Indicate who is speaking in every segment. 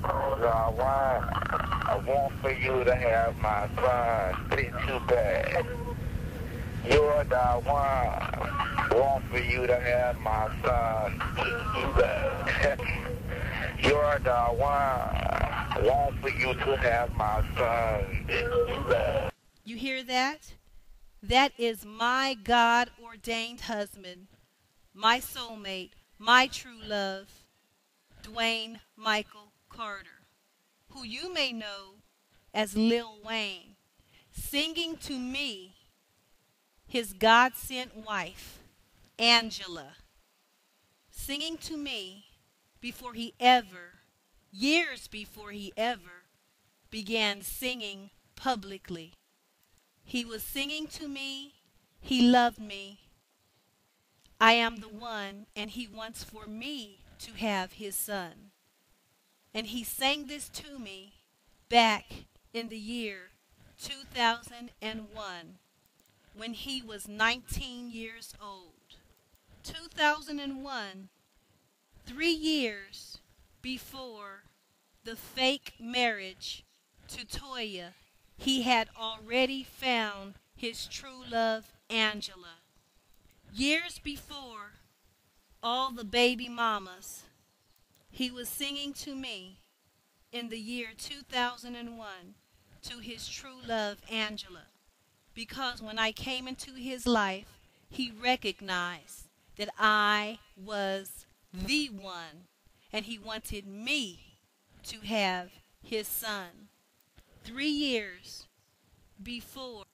Speaker 1: I want for you to have my son. It's too bad. You're the one. Want for you to have my son. It's too bad. You're the one. Want for you to have my son. It's too bad.
Speaker 2: You hear that? That is my God ordained husband, my soulmate, my true love, Dwayne Michael Carter, who you may know as Lil Wayne, singing to me his God sent wife, Angela, singing to me before he ever, years before he ever, began singing publicly. He was singing to me, he loved me. I am the one, and he wants for me to have his son. And he sang this to me back in the year 2001 when he was 19 years old. 2001, 3 years before the fake marriage to Toya, he had already found his true love, Angela. Years before all the baby mamas, he was singing to me in the year 2001 to his true love, Angela. Because when I came into his life, he recognized that I was the one, and he wanted me to have his son. 3 years before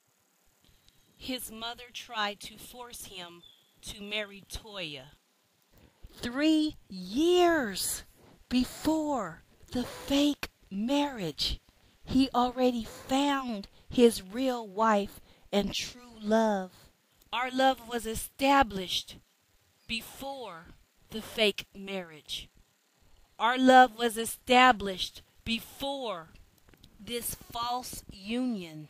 Speaker 2: his mother tried to force him to marry Toya. 3 years before the fake marriage, he already found his real wife and true love. Our love was established before the fake marriage. Our love was established before this false union.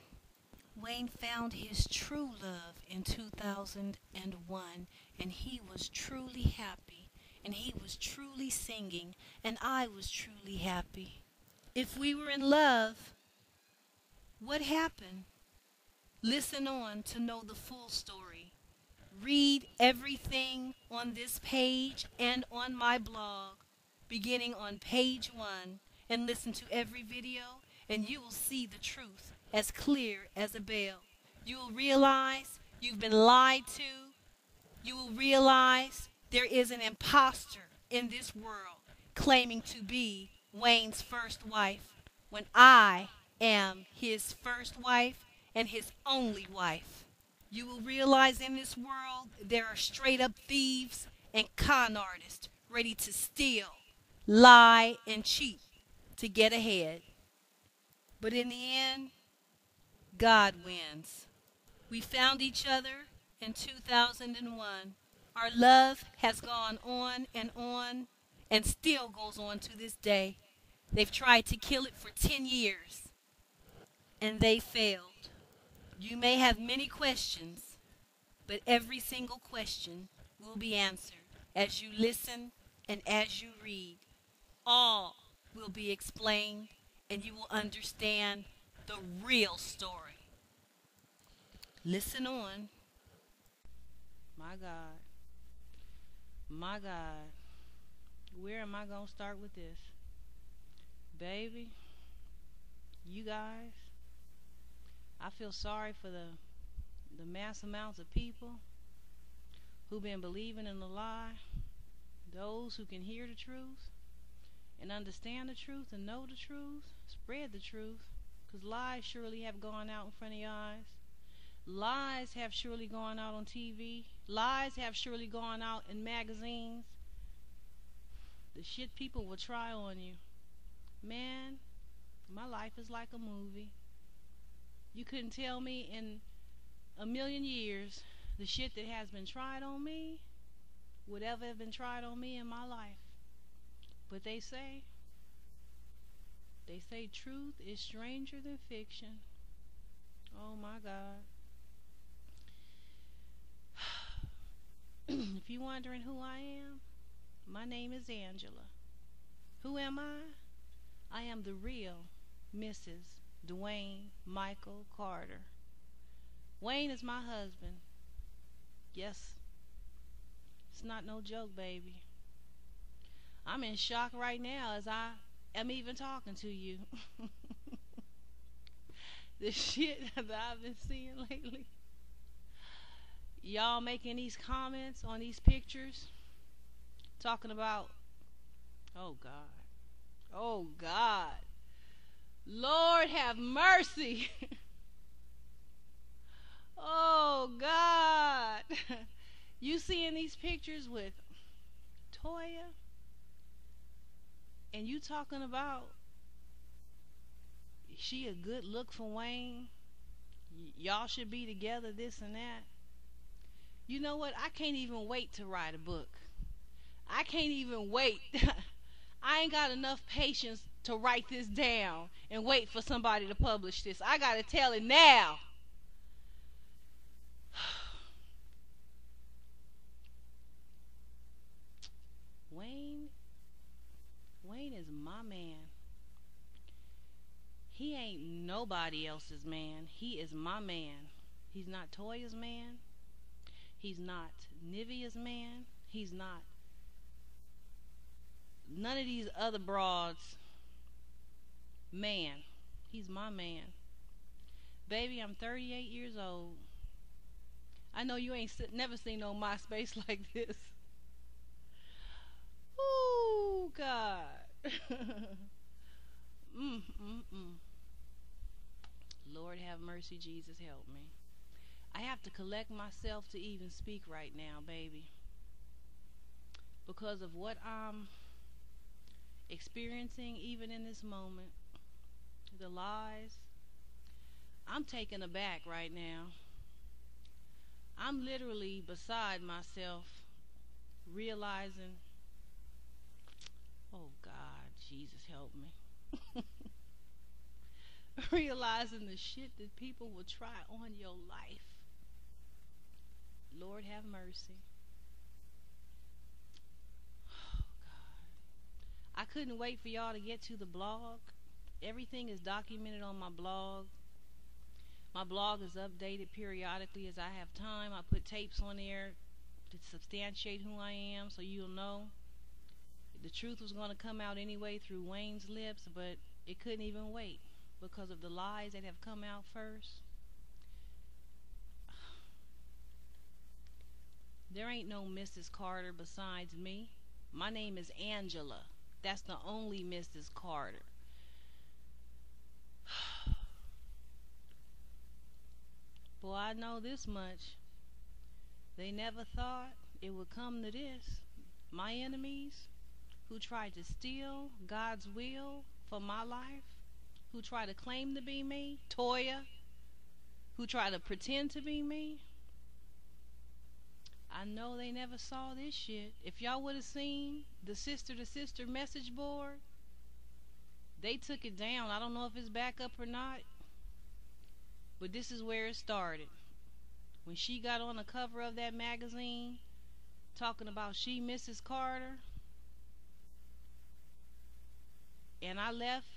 Speaker 2: Wayne found his true love in 2001, and he was truly happy, and he was truly singing, and I was truly happy. If we were in love, what happened? Listen on to know the full story. Read everything on this page and on my blog, beginning on page 1, and listen to every video, and you will see the truth as clear as a bell. You will realize you've been lied to. You will realize there is an imposter in this world claiming to be Wayne's first wife when I am his first wife and his only wife. You will realize in this world there are straight up thieves and con artists ready to steal, lie, and cheat to get ahead. But in the end, God wins. We found each other in 2001. Our love has gone on and still goes on to this day. They've tried to kill it for 10 years, and they failed. You may have many questions, but every single question will be answered as you listen and as you read. All will be explained, and you will understand the real story. Listen on. My God. My God. Where am I going to start with this? Baby, you guys, I feel sorry for the mass amounts of people who've been believing in the lie. Those who can hear the truth and understand the truth and know the truth, spread the truth, because lies surely have gone out in front of your eyes. Lies have surely gone out on TV. Lies have surely gone out in magazines. The shit people will try on you. Man, my life is like a movie. You couldn't tell me in a million years the shit that has been tried on me would ever have been tried on me in my life. But they say truth is stranger than fiction. Oh my God. If you're wondering who I am, my name is Angela. Who am I? am the real Mrs. Dwayne Michael Carter. Wayne is my husband. Yes, it's not no joke, baby. I'm in shock right now as I am even talking to you. The shit that I've been seeing lately. Y'all making these comments on these pictures, talking about, oh God, oh God, Lord have mercy. Oh God. You seeing these pictures with Toya, and you talking about she a good look for Wayne, y'all should be together, this and that. You know what? I can't even wait to write a book. I can't even wait. I ain't got enough patience to write this down and wait for somebody to publish this. I gotta tell it now. Wayne is my man. He ain't nobody else's man. He is my man. He's not Toya's man. He's not Nivea's man. He's not none of these other broads' man. He's my man. Baby, I'm 38 years old. I know you ain't never seen no MySpace like this. Ooh, God. Lord have mercy, Jesus help me. I have to collect myself to even speak right now, baby. Because of what I'm experiencing even in this moment. The lies. I'm taken aback right now. I'm literally beside myself, realizing, oh God, Jesus help me. Realizing the shit that people will try on your life. Lord have mercy. Oh God. I couldn't wait for y'all to get to the blog. Everything is documented on my blog. My blog is updated periodically as I have time. I put tapes on there to substantiate who I am so you'll know. The truth was going to come out anyway through Wayne's lips, but it couldn't even wait because of the lies that have come out first. There ain't no Mrs. Carter besides me. My name is Angela. That's the only Mrs. Carter. Boy, I know this much. They never thought it would come to this. My enemies, who tried to steal God's will for my life, who try to claim to be me, Toya, who try to pretend to be me, I know they never saw this shit. If y'all would have seen the sister-to-sister message board, they took it down. I don't know if it's back up or not, but this is where it started. When she got on the cover of that magazine talking about she Mrs. Carter, and I left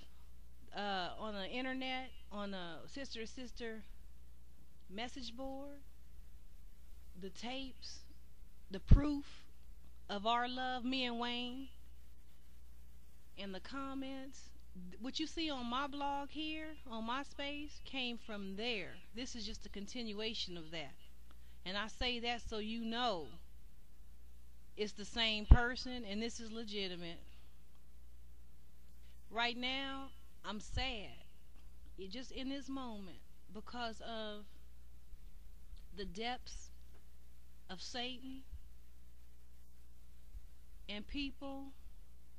Speaker 2: on the internet, on a sister-to-sister message board, the tapes, the proof of our love, me and Wayne, and the comments. What you see on my blog here, on MySpace, came from there. This is just a continuation of that. And I say that so you know it's the same person and this is legitimate. Right now, I'm sad. Just in this moment, because of the depths of Satan and people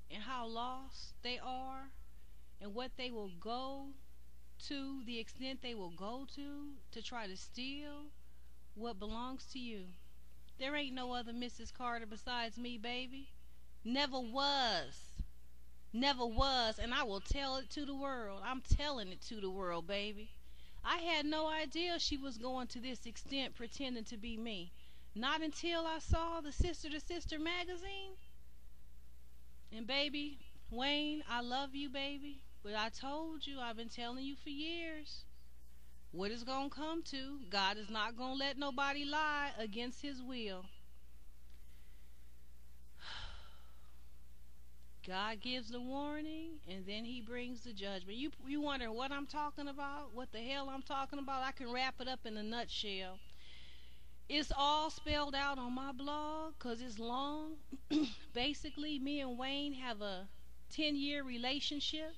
Speaker 2: and how lost they are and what they will go to, the extent they will go to try to steal what belongs to you. There ain't no other Mrs. Carter besides me, baby. Never was. Never was, and I will tell it to the world. I'm telling it to the world, baby. I had no idea she was going to this extent pretending to be me. Not until I saw the sister-to-sister magazine. And baby, Wayne, I love you, baby. But I told you, I've been telling you for years what it's going to come to. God is not going to let nobody lie against his will. God gives the warning, and then he brings the judgment. You wonder what I'm talking about? What the hell I'm talking about? I can wrap it up in a nutshell. It's all spelled out on my blog because it's long. Basically, me and Wayne have a 10-year relationship,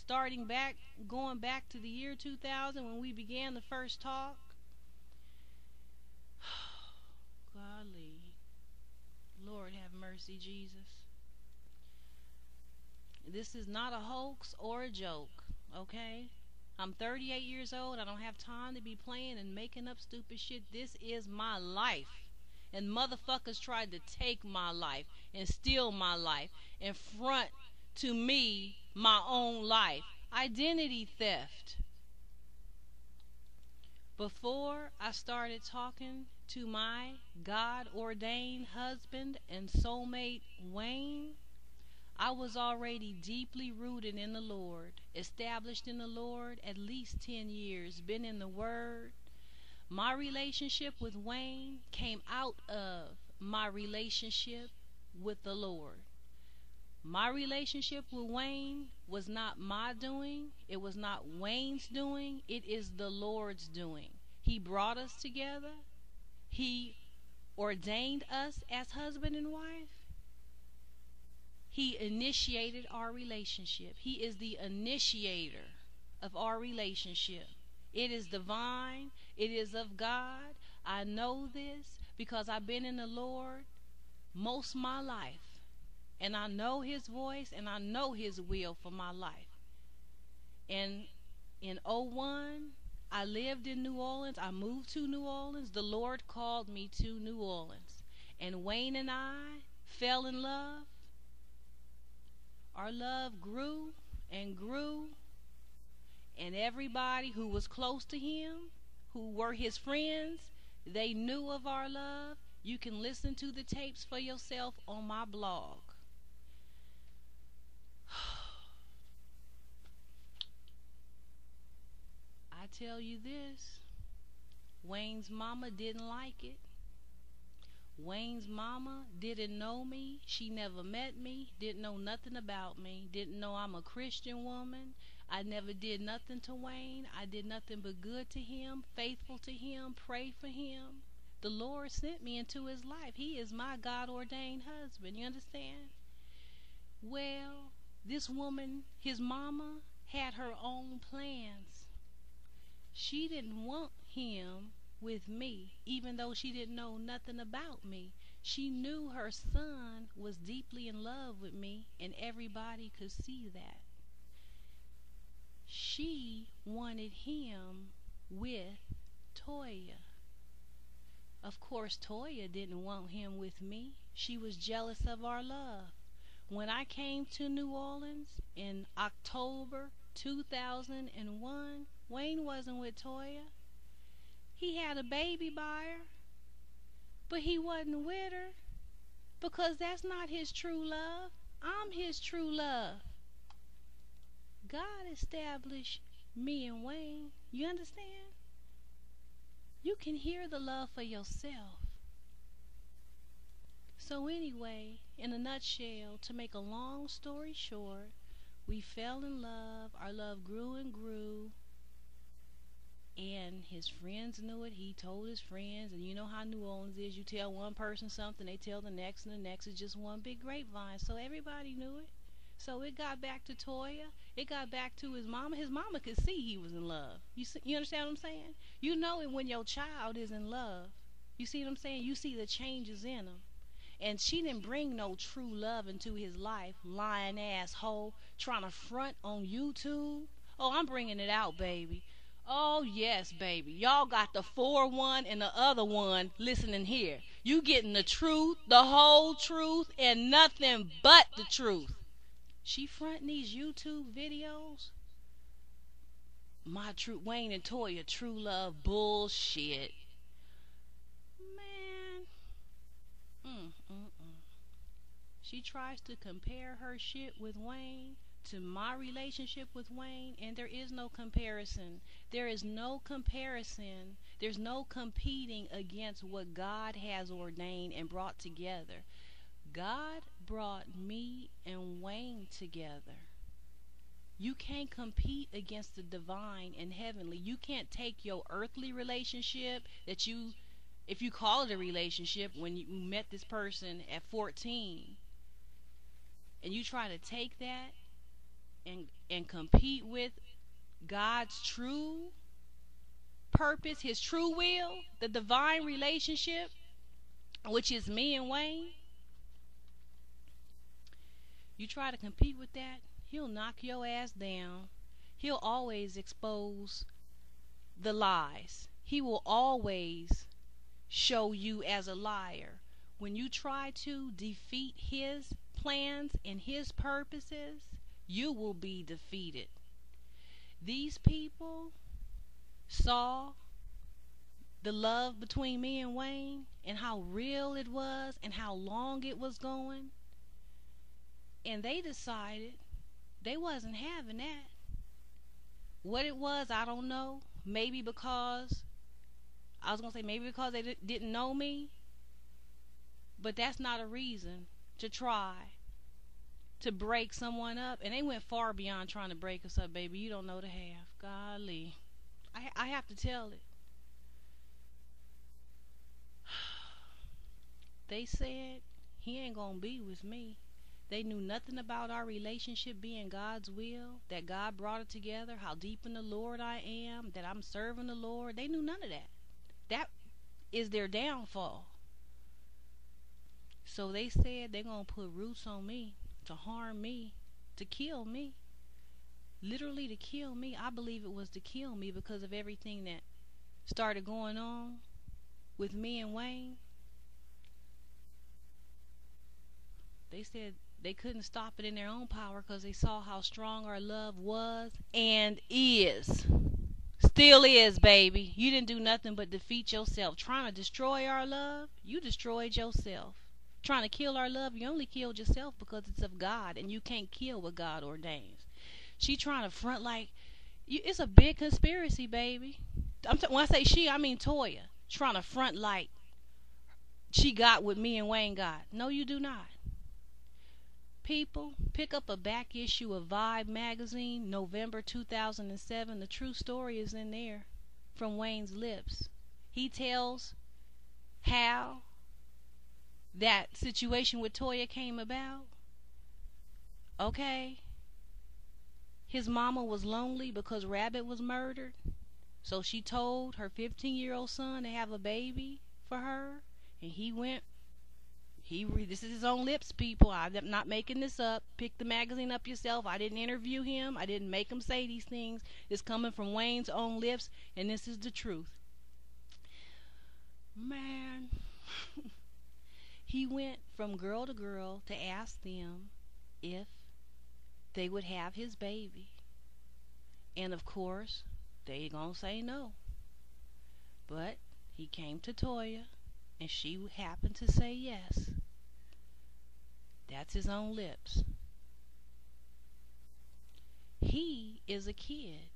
Speaker 2: going back to the year 2000 when we began the first talk. Golly. Lord have mercy, Jesus. This is not a hoax or a joke, okay? I'm 38 years old. I don't have time to be playing and making up stupid shit. This is my life. And motherfuckers tried to take my life and steal my life and front to me my own life. Identity theft. Before I started talking to my God-ordained husband and soulmate Wayne, I was already deeply rooted in the Lord, established in the Lord at least 10 years, been in the Word. My relationship with Wayne came out of my relationship with the Lord. My relationship with Wayne was not my doing. It was not Wayne's doing. It is the Lord's doing. He brought us together. He ordained us as husband and wife. He initiated our relationship. He is the initiator of our relationship. It is divine. It is of God. I know this because I've been in the Lord most of my life. And I know his voice and I know his will for my life. And in 2001, I lived in New Orleans. I moved to New Orleans. The Lord called me to New Orleans. And Wayne and I fell in love. Our love grew and grew. And everybody who was close to him, who were his friends, they knew of our love. You can listen to the tapes for yourself on my blog. I tell you this, Wayne's mama didn't like it. Wayne's mama didn't know me. She never met me, didn't know nothing about me, didn't know I'm a Christian woman. I never did nothing to Wayne. I did nothing but good to him, faithful to him, pray for him. The Lord sent me into his life. He is my God-ordained husband. You understand? Well, this woman, his mama, had her own plans. She didn't want him with me, even though she didn't know nothing about me. She knew her son was deeply in love with me, and everybody could see that. She wanted him with Toya. Of course, Toya didn't want him with me. She was jealous of our love. When I came to New Orleans in October 2001, Wayne wasn't with Toya. He had a baby by her, but he wasn't with her because that's not his true love. I'm his true love. God established me and Wayne. You understand? You can hear the love for yourself. So anyway, in a nutshell, to make a long story short, we fell in love. Our love grew and grew. And his friends knew it. He told his friends. And you know how New Orleans is. You tell one person something, they tell the next, and the next is just one big grapevine. So everybody knew it. So it got back to Toya. It got back to his mama. His mama could see he was in love. You understand what I'm saying? You know it when your child is in love. You see what I'm saying? You see the changes in him. And she didn't bring no true love into his life. Lying ass hoe trying to front on YouTube. Oh, I'm bringing it out, baby. Oh, yes, baby. Y'all got the 4-1 and the other one listening here. You getting the truth, the whole truth, and nothing but the truth. She fronting these YouTube videos. My true Wayne and Toya true love bullshit. Man. She tries to compare her shit with Wayne to my relationship with Wayne, and there is no comparison. There is no comparison. There's no competing against what God has ordained and brought together. God brought me and Wayne together. You can't compete against the divine and heavenly. You can't take your earthly relationship that you, if you call it a relationship, when you met this person at 14, and you try to take that and compete with God's true purpose, his true will, the divine relationship, which is me and Wayne. You try to compete with that, he'll knock your ass down. He'll always expose the lies. He will always show you as a liar. When you try to defeat his plans and his purposes, you will be defeated. These people saw the love between me and Wayne and how real it was and how long it was going, and they decided they wasn't having that. What it was, I don't know. Maybe because they didn't know me, but that's not a reason to try to break someone up. And they went far beyond trying to break us up, baby. You don't know the half. Golly, I have to tell it. They said he ain't gonna be with me. They knew nothing about our relationship being God's will, that God brought it together, how deep in the Lord I am, that I'm serving the Lord. They knew none of that. That is their downfall. So they said they're going to put roots on me, to harm me, to kill me. Literally to kill me. I believe it was to kill me because of everything that started going on with me and Wayne. They said they couldn't stop it in their own power because they saw how strong our love was and is. Still is, baby. You didn't do nothing but defeat yourself. Trying to destroy our love, you destroyed yourself. Trying to kill our love, you only killed yourself because it's of God, and you can't kill what God ordains. She trying to front like it's a big conspiracy, baby. When I say she, I mean Toya. Trying to front like she got what me and Wayne got. No, you do not. People, pick up a back issue of Vibe magazine, November 2007. The true story is in there from Wayne's lips. He tells how that situation with Toya came about. Okay. His mama was lonely because Rabbit was murdered. So she told her 15-year-old son to have a baby for her. And he went. This is his own lips, people. I'm not making this up. Pick the magazine up yourself. I didn't interview him. I didn't make him say these things. It's coming from Wayne's own lips, and this is the truth. Man, he went from girl to girl to ask them if they would have his baby. And of course, they gonna say no. But he came to Toya, and she happened to say yes. That's his own lips. He is a kid.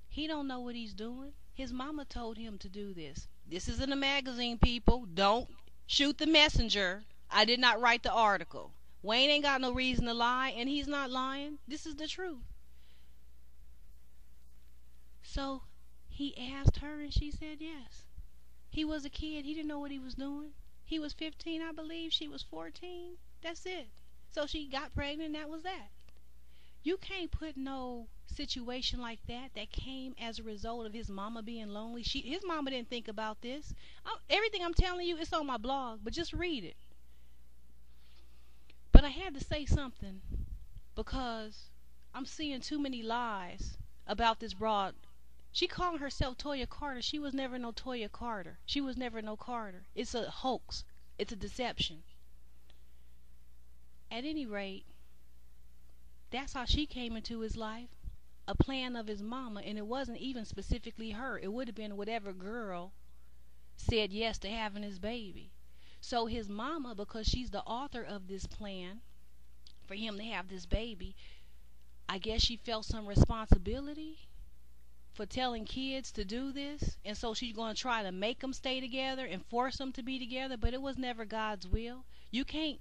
Speaker 2: He don't know what he's doing. His mama told him to do this. This is in a magazine, people. Don't shoot the messenger. I did not write the article. Wayne ain't got no reason to lie, and he's not lying. This is the truth. So he asked her, and she said yes. He was a kid. He didn't know what he was doing. He was 15, I believe. She was 14. That's it. So she got pregnant, and that was that. You can't put no situation like that came as a result of his mama being lonely. His mama didn't think about this. Everything I'm telling you is on my blog, but just read it. But I had to say something because I'm seeing too many lies about this broad. She called herself Toya Carter. She was never no Toya Carter. She was never no Carter. It's a hoax. It's a deception. At any rate, that's how she came into his life. A plan of his mama, and it wasn't even specifically her. It would have been whatever girl said yes to having his baby. So his mama, because she's the author of this plan for him to have this baby, I guess she felt some responsibility for telling kids to do this, and so she's going to try to make them stay together and force them to be together, but it was never God's will. You can't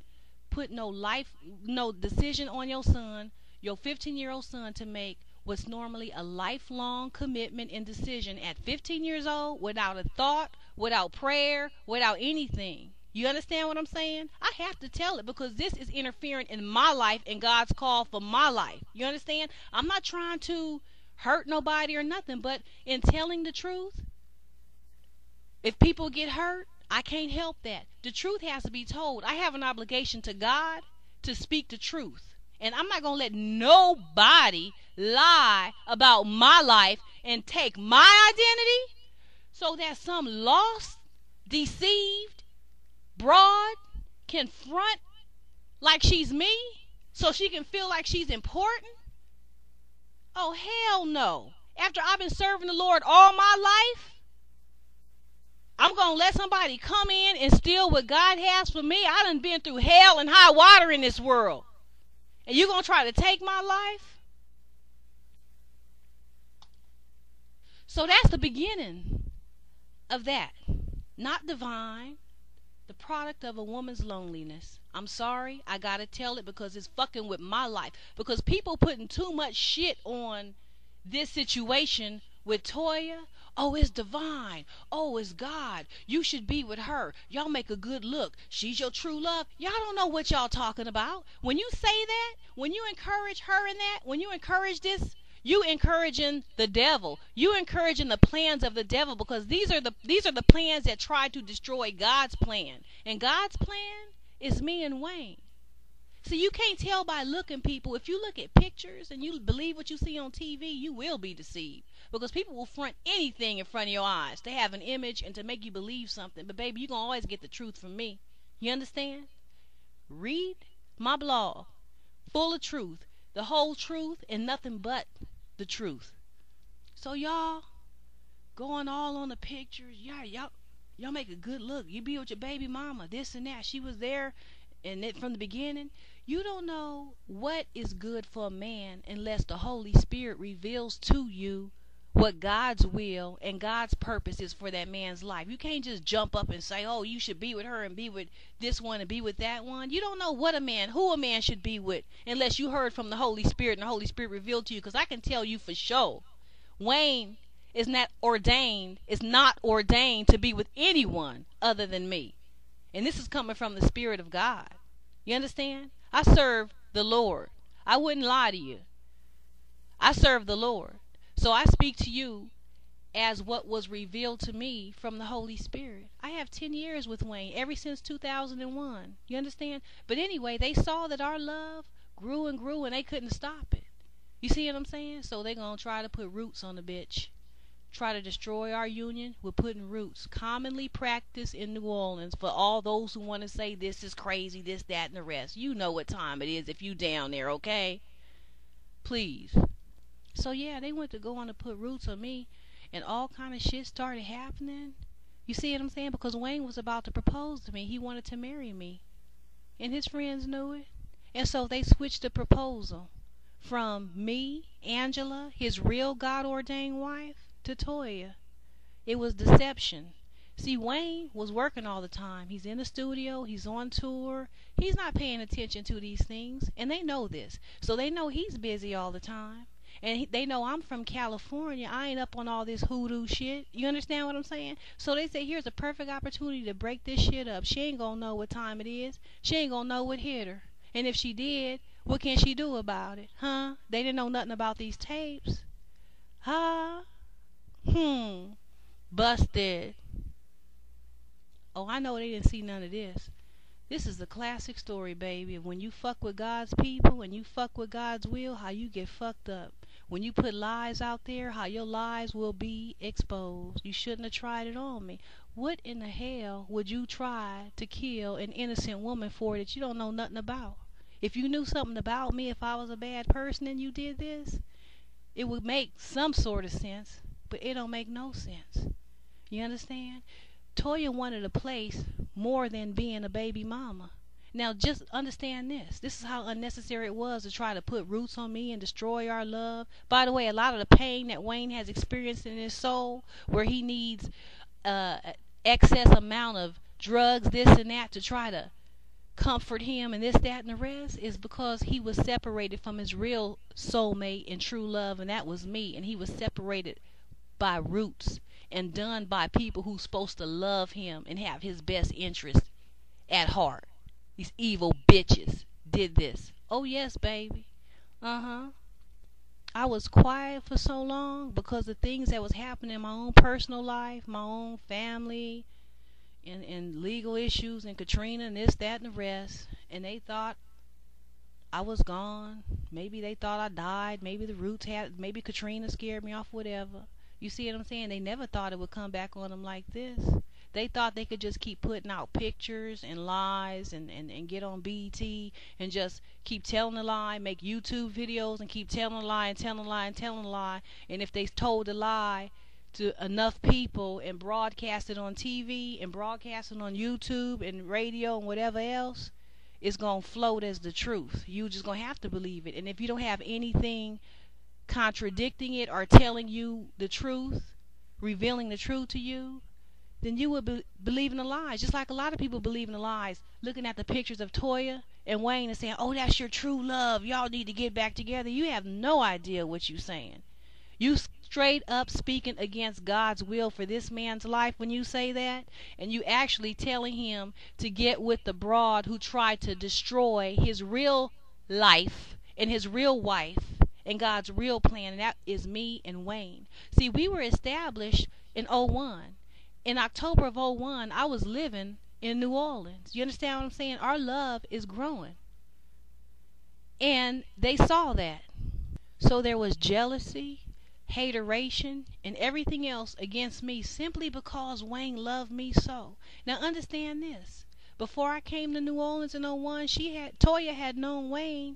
Speaker 2: put no decision on your son, your 15-year-old son, to make what's normally a lifelong commitment and decision at 15 years old without a thought, without prayer, without anything. You understand what I'm saying? I have to tell it because this is interfering in my life and God's call for my life. You understand? I'm not trying to hurt nobody or nothing, but in telling the truth, if people get hurt, I can't help that. The truth has to be told. I have an obligation to God to speak the truth. And I'm not going to let nobody lie about my life and take my identity so that some lost, deceived broad can front like she's me so she can feel like she's important. Oh, hell no. After I've been serving the Lord all my life, I'm going to let somebody come in and steal what God has for me? I done been through hell and high water in this world. And you going to try to take my life? So that's the beginning of that. Not divine. The product of a woman's loneliness. I'm sorry, I gotta tell it because it's fucking with my life. Because people putting too much shit on this situation with Toya. Oh, it's divine. Oh, it's God. You should be with her. Y'all make a good look. She's your true love. Y'all don't know what y'all talking about. When you say that, when you encourage her in that, when you encourage this, you encouraging the devil. You encouraging the plans of the devil, because these are the plans that try to destroy God's plan. And God's plan is me and Wayne. See, you can't tell by looking, people. If you look at pictures and you believe what you see on TV, you will be deceived. Because people will front anything in front of your eyes to have an image and to make you believe something. But baby, you're going to always get the truth from me. You understand? Read my blog. Full of truth. The whole truth and nothing but the truth. So y'all going all on the pictures. Y'all make a good look. You be with your baby mama, this and that. She was there and it from the beginning. You don't know what is good for a man unless the Holy Spirit reveals to you what God's will and God's purpose is for that man's life. You can't just jump up and say, oh, you should be with her and be with this one and be with that one. You don't know who a man should be with unless you heard from the Holy Spirit and the Holy Spirit revealed to you. Because I can tell you for sure, Wayne is not ordained to be with anyone other than me. And this is coming from the Spirit of God. You understand? I serve the Lord. I wouldn't lie to you. I serve the Lord. So I speak to you as what was revealed to me from the Holy Spirit. I have 10 years with Wayne, ever since 2001. You understand? But anyway, they saw that our love grew and grew and they couldn't stop it. You see what I'm saying? So they're going to try to put roots on the bitch. Try to destroy our union with putting roots. Commonly practiced in New Orleans for all those who want to say this is crazy, this, that, and the rest. You know what time it is if you down there, okay? Please. So yeah, they went to go on to put roots on me, and all kind of shit started happening. You see what I'm saying? Because Wayne was about to propose to me. He wanted to marry me. And his friends knew it. And so they switched the proposal from me, Angela, his real God-ordained wife, to Toya. It was deception. See, Wayne was working all the time. He's in the studio. He's on tour. He's not paying attention to these things. And they know this. So they know he's busy all the time. And they know I'm from California. I ain't up on all this hoodoo shit. You understand what I'm saying? So they say, here's a perfect opportunity to break this shit up. She ain't gonna know what time it is. She ain't gonna know what hit her. And if she did, what can she do about it? Huh? They didn't know nothing about these tapes. Huh? Busted. Oh, I know they didn't see none of this. This is a classic story, baby. When you fuck with God's people and you fuck with God's will, how you get fucked up. When you put lies out there, how your lies will be exposed. You shouldn't have tried it on me. What in the hell would you try to kill an innocent woman for that you don't know nothing about? If you knew something about me, if I was a bad person and you did this, it would make some sort of sense, but it don't make no sense. You understand? Toya wanted a place more than being a baby mama.
Speaker 3: Now, just understand this. This is how unnecessary it was to try to put roots on me and destroy our love. By the way, a lot of the pain that Wayne has experienced in his soul, where he needs uh, excess amount of drugs, this and that, to try to comfort him and this, that, and the rest, is because he was separated from his real soulmate and true love, and that was me. And he was separated by roots and done by people who's supposed to love him and have his best interest at heart. These evil bitches did this. Oh, yes, baby. Uh-huh. I was quiet for so long because the things that was happening in my own personal life, my own family, and legal issues, and Katrina, and this, that, and the rest. And they thought I was gone. Maybe they thought I died. Maybe the roots had, maybe Katrina scared me off, whatever. You see what I'm saying? They never thought it would come back on them like this. They thought they could just keep putting out pictures and lies and get on b.e.t. and just keep telling a lie, make YouTube videos and keep telling a lie and telling a lie and telling a lie. And if they told a lie to enough people and broadcast it on TV and broadcast it on YouTube and radio and whatever else, it's going to float as the truth. You just going to have to believe it. And if you don't have anything contradicting it or telling you the truth, revealing the truth to you, then you would believe in the lies. Just like a lot of people believe in the lies, looking at the pictures of Toya and Wayne and saying, oh, that's your true love. Y'all need to get back together. You have no idea what you're saying. You straight up speaking against God's will for this man's life when you say that, and you actually telling him to get with the broad who tried to destroy his real life and his real wife and God's real plan, and that is me and Wayne. See, we were established in '01. In October of '01, I was living in New Orleans. You understand what I'm saying? Our love is growing. And they saw that. So there was jealousy, hateration, and everything else against me simply because Wayne loved me so. Now understand this. Before I came to New Orleans in '01, Toya had known Wayne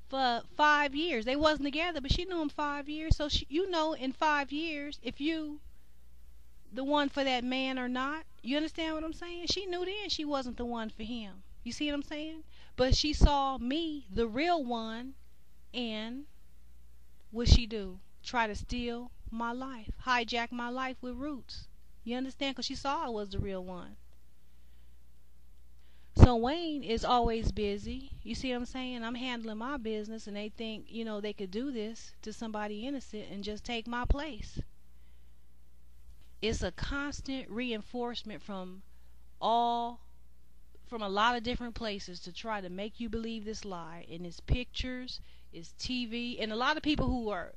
Speaker 3: for 5 years. They wasn't together, but she knew him 5 years. So in 5 years, if you the one for that man or not. You understand what I'm saying? She knew then she wasn't the one for him. You see what I'm saying? But she saw me, the real one, and what she do? Try to steal my life, hijack my life with roots. You understand? Because she saw I was the real one. So Wayne is always busy. You see what I'm saying? I'm handling my business, and they think, they could do this to somebody innocent and just take my place. It's a constant reinforcement from a lot of different places to try to make you believe this lie. And it's pictures, it's TV, and a lot of people who are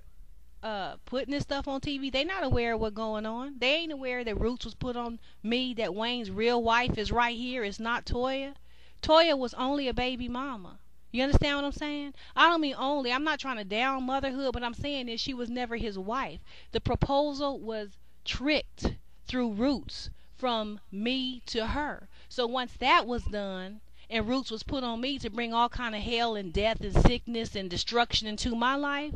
Speaker 3: putting this stuff on TV, they not aware of what's going on. They ain't aware that Roots was put on me, that Wayne's real wife is right here. It's not Toya. Toya was only a baby mama. You understand what I'm saying? I don't mean only. I'm not trying to down motherhood, but I'm saying is she was never his wife. The proposal was tricked through Roots from me to her. So once that was done and Roots was put on me to bring all kind of hell and death and sickness and destruction into my life,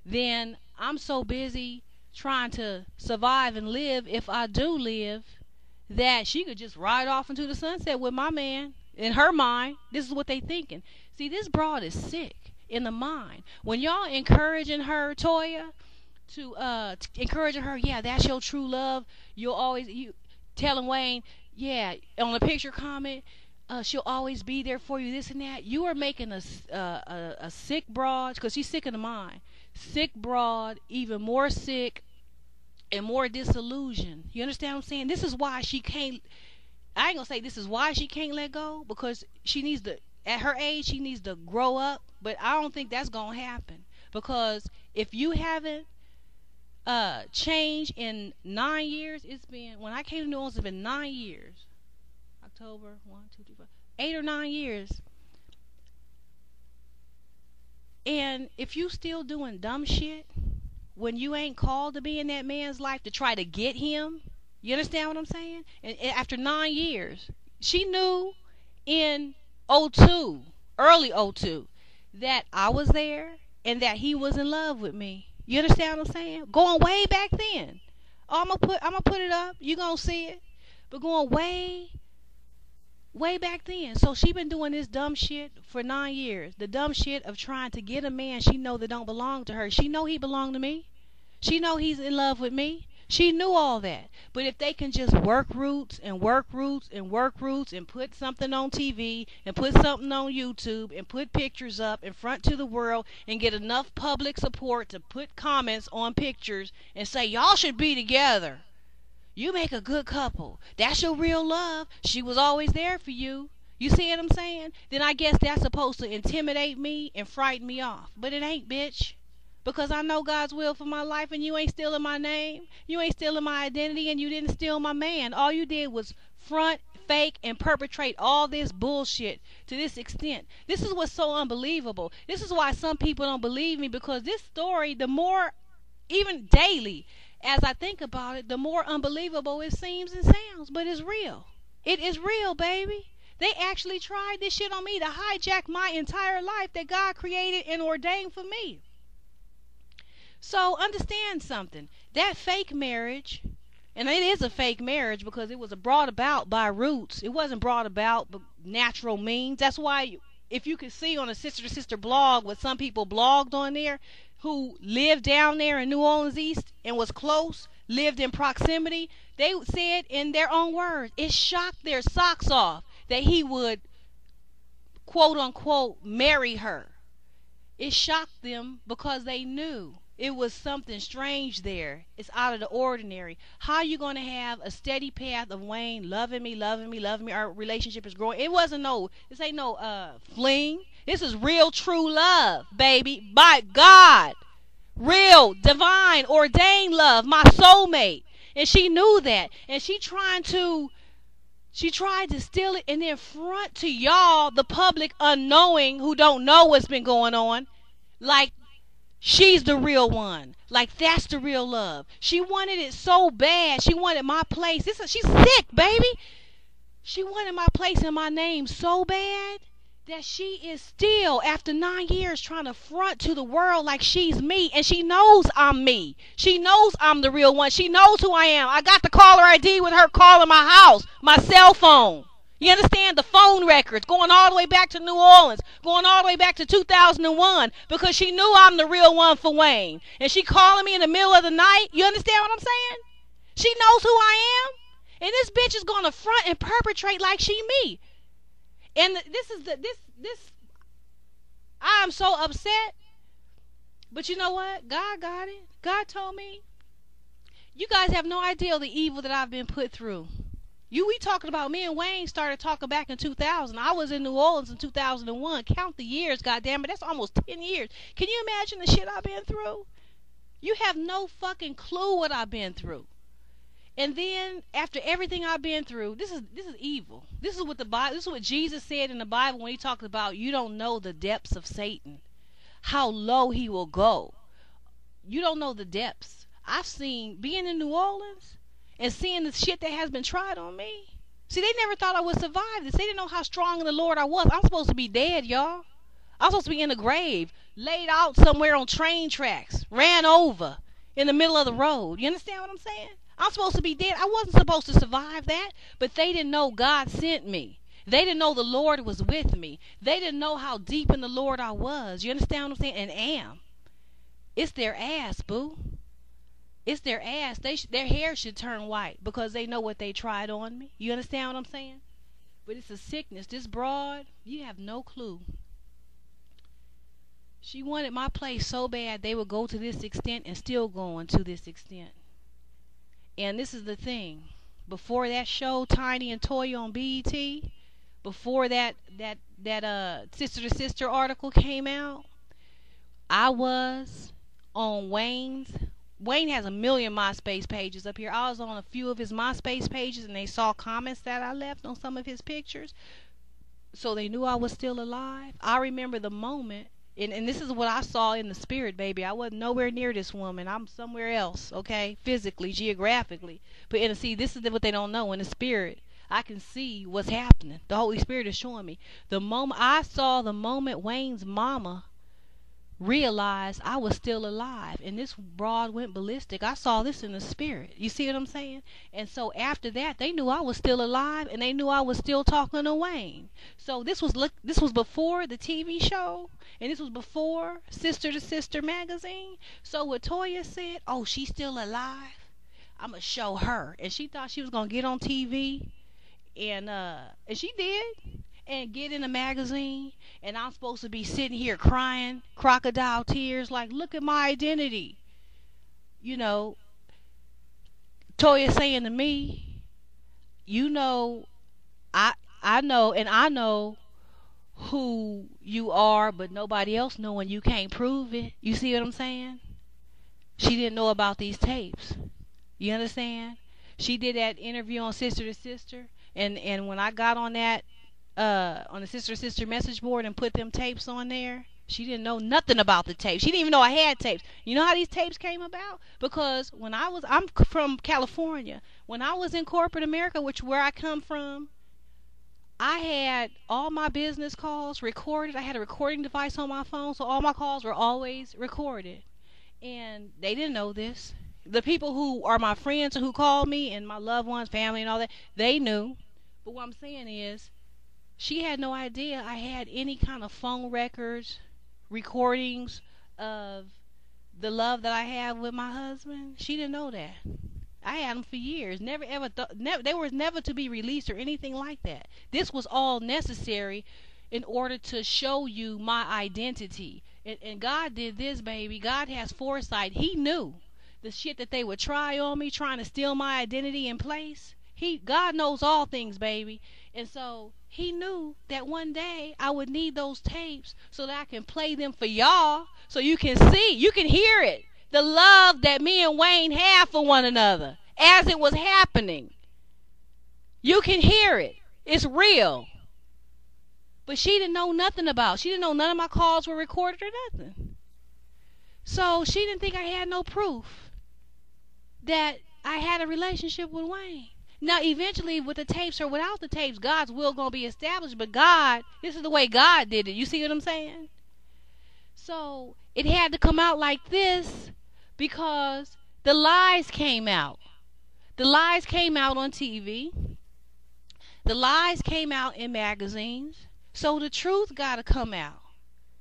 Speaker 3: then I'm so busy trying to survive and live, if I do live, that she could just ride off into the sunset with my man. In her mind, this is what they thinking. See, this broad is sick in the mind. When y'all encouraging her, Toya, to encouraging her, yeah, that's your true love. You telling Wayne, yeah, on a picture comment, she'll always be there for you, this and that. You are making a sick broad, because she's sick in the mind. Sick broad, even more sick and more disillusioned. You understand what I'm saying? This is why she can't. I ain't gonna say this is why she can't let go, because she needs to. At her age, she needs to grow up. But I don't think that's gonna happen, because if you haven't changed in 9 years, it's been, when I came to New Orleans, it's been 9 years. October 1, 2, 3, 4, 8 or 9 years. And if you still doing dumb shit when you ain't called to be in that man's life to try to get him, you understand what I'm saying? And after 9 years, she knew in '02, early '02, that I was there and that he was in love with me. You understand what I'm saying? Going way back then. Oh, I'm gonna put it up. You gonna see it. But going way Way back then. So she been doing this dumb shit for 9 years. The dumb shit of trying to get a man she know that don't belong to her. She know he belong to me. She know he's in love with me. She knew all that. But if they can just work roots and work roots and work roots and put something on TV and put something on YouTube and put pictures up in front to the world and get enough public support to put comments on pictures and say, y'all should be together. You make a good couple. That's your real love. She was always there for you. You see what I'm saying? Then I guess that's supposed to intimidate me and frighten me off. But it ain't, bitch. Because I know God's will for my life and you ain't stealing my name. You ain't stealing my identity and you didn't steal my man. All you did was front, fake, and perpetrate all this bullshit to this extent. This is what's so unbelievable. This is why some people don't believe me, because this story, the more, even daily, as I think about it, the more unbelievable it seems and sounds. But it's real. It is real, baby. They actually tried this shit on me to hijack my entire life that God created and ordained for me. So understand something. That fake marriage, and it is a fake marriage because it was brought about by roots. It wasn't brought about by natural means. That's why if you could see on a Sister to Sister blog what some people blogged on there, who lived down there in New Orleans East and was close, lived in proximity, they said in their own words, it shocked their socks off that he would, quote unquote, marry her. It shocked them because they knew it was something strange there. It's out of the ordinary. How are you going to have a steady path of Wayne loving me, our relationship is growing? This ain't no fling. This is real true love, baby. By God. Real, divine, ordained love. My soulmate. And she knew that. And she tried to steal it and then front to y'all, the public unknowing who don't know what's been going on, like she's the real one. Like that's the real love. She wanted it so bad. She wanted my place. She's sick, baby. She wanted my place and my name so bad that she is still, after 9 years, trying to front to the world like she's me. And she knows I'm me. She knows I'm the real one. She knows who I am. I got the caller ID with her calling my house, my cell phone. You understand? The phone records going all the way back to New Orleans, going all the way back to 2001, because she knew I'm the real one for Wayne. And she calling me in the middle of the night. You understand what I'm saying? She knows who I am. And this bitch is going to front and perpetrate like she me. And I'm so upset. But you know what? God got it. God told me, you guys have no idea the evil that I've been put through. We talking about, me and Wayne started talking back in 2000. I was in New Orleans in 2001. Count the years, goddammit. That's almost 10 years. Can you imagine the shit I've been through? You have no fucking clue what I've been through. And then after everything I've been through, this is evil. This is what Jesus said in the Bible when he talked about, you don't know the depths of Satan, how low he will go. You don't know the depths. I've seen, being in New Orleans and seeing the shit that has been tried on me. See, they never thought I would survive this. They didn't know how strong in the Lord I was. I'm supposed to be dead, y'all. I'm supposed to be in the grave, laid out somewhere on train tracks, ran over in the middle of the road. You understand what I'm saying? I'm supposed to be dead. I wasn't supposed to survive that, but they didn't know God sent me. They didn't know the Lord was with me. They didn't know how deep in the Lord I was. You understand what I'm saying? And am. It's their ass, boo. It's their ass. Their hair should turn white because they know what they tried on me. You understand what I'm saying? But it's a sickness. This broad, you have no clue. She wanted my place so bad they would go to this extent and still going to this extent. And this is the thing. Before that show, Tiny and Toya on b.e.t., before that Sister to Sister article came out, I was on Wayne has 1 million MySpace pages up here. I was on a few of his MySpace pages, and they saw comments that I left on some of his pictures. So they knew I was still alive. I remember the moment. And this is what I saw in the spirit, baby. I wasn't nowhere near this woman. I'm somewhere else, okay? Physically, geographically. But see, this is what they don't know. In the spirit, I can see what's happening. The Holy Spirit is showing me. I saw the moment Wayne's mama realized I was still alive, and this broad went ballistic. I saw this in the spirit. You see what I'm saying? And so after that, they knew I was still alive, and they knew I was still talking to Wayne. So this was before the TV show, and this was before Sister to Sister magazine. So what Toya said, oh, she's still alive, I'm gonna show her. And she thought she was gonna get on TV, and she did, and get in a magazine, and I'm supposed to be sitting here crying crocodile tears like, look at my identity. You know, Toya saying to me, you know, I know, and I know who you are, but nobody else know, and you can't prove it. You see what I'm saying? She didn't know about these tapes. You understand? She did that interview on Sister to Sister, and when I got on that on the Sister to Sister message board and put them tapes on there, she didn't know nothing about the tapes. She didn't even know I had tapes. You know how these tapes came about? Because I'm from California. When I was in corporate America, where I come from, I had all my business calls recorded. I had a recording device on my phone, so all my calls were always recorded. And they didn't know this. The people who are my friends and who called me, and my loved ones, family and all that, they knew. But what I'm saying is, she had no idea I had any kind of phone records, recordings of the love that I have with my husband. She didn't know that. I had them for years. Never ever they were never to be released or anything like that. This was all necessary in order to show you my identity. And God did this, baby. God has foresight. He knew the shit that they would try on me, trying to steal my identity in place. God knows all things, baby. And so he knew that one day I would need those tapes so that I can play them for y'all, so you can see, you can hear it. The love that me and Wayne have for one another as it was happening. You can hear it. It's real. But she didn't know nothing about it. She didn't know none of my calls were recorded or nothing. So she didn't think I had no proof that I had a relationship with Wayne. Now, eventually, with the tapes or without the tapes, God's will going to be established. But God, this is the way God did it. You see what I'm saying? So it had to come out like this because the lies came out. The lies came out on TV. The lies came out in magazines. So the truth got to come out.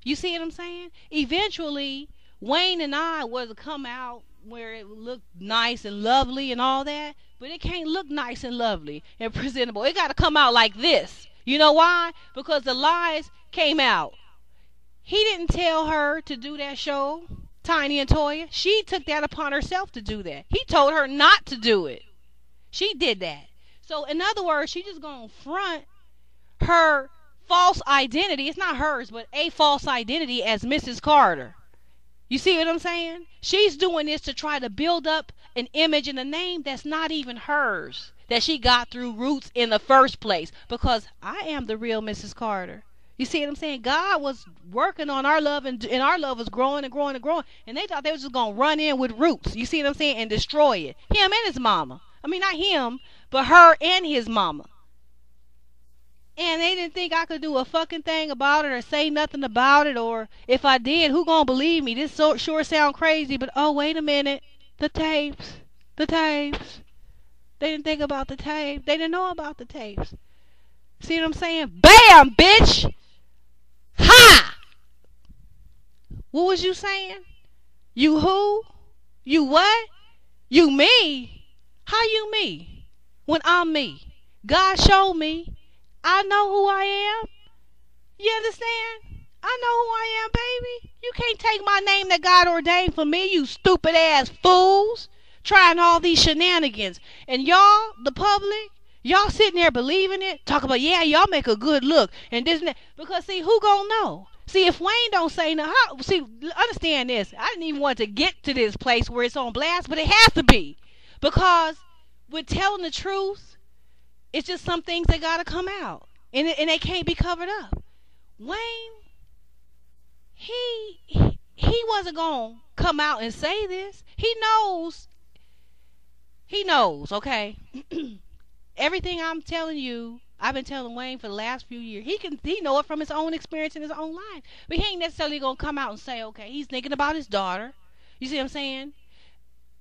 Speaker 3: You see what I'm saying? Eventually, Wayne and I was to come out where it looked nice and lovely and all that. But it can't look nice and lovely and presentable. It got to come out like this. You know why? Because the lies came out. He didn't tell her to do that show, Tiny and Toya. She took that upon herself to do that. He told her not to do it. She did that. So, in other words, she just going to front her false identity. It's not hers, but a false identity as Mrs. Carter. You see what I'm saying? She's doing this to try to build up an image and a name that's not even hers, that she got through Roots in the first place, because I am the real Mrs. Carter. You see what I'm saying? God was working on our love, and our love was growing and growing and growing, and they thought they was just going to run in with Roots, you see what I'm saying, and destroy it. Him and his mama. I mean, not him, but her and his mama. And they didn't think I could do a fucking thing about it or say nothing about it, or if I did, who gonna believe me? This sure sound crazy, but oh, wait a minute. The tapes. The tapes. They didn't think about the tape. They didn't know about the tapes. See what I'm saying? Bam, bitch! Ha! What was you saying? You who? You what? You me? How you me? When I'm me. God showed me. I know who I am. You understand? I know who I am, baby. You can't take my name that God ordained for me, you stupid ass fools. Trying all these shenanigans. And y'all, the public, y'all sitting there believing it. Talk about, yeah, y'all make a good look. And this and that. Because, see, who gonna know? See, if Wayne don't say nothing, see, understand this. I didn't even want to get to this place where it's on blast, but it has to be. Because with telling the truth, it's just some things that gotta come out. And they can't be covered up. Wayne, he wasn't gonna come out and say this. He knows, okay? Everything I'm telling you, I've been telling Wayne for the last few years. He know it from his own experience in his own life. But he ain't necessarily gonna come out and say, okay, he's thinking about his daughter. You see what I'm saying?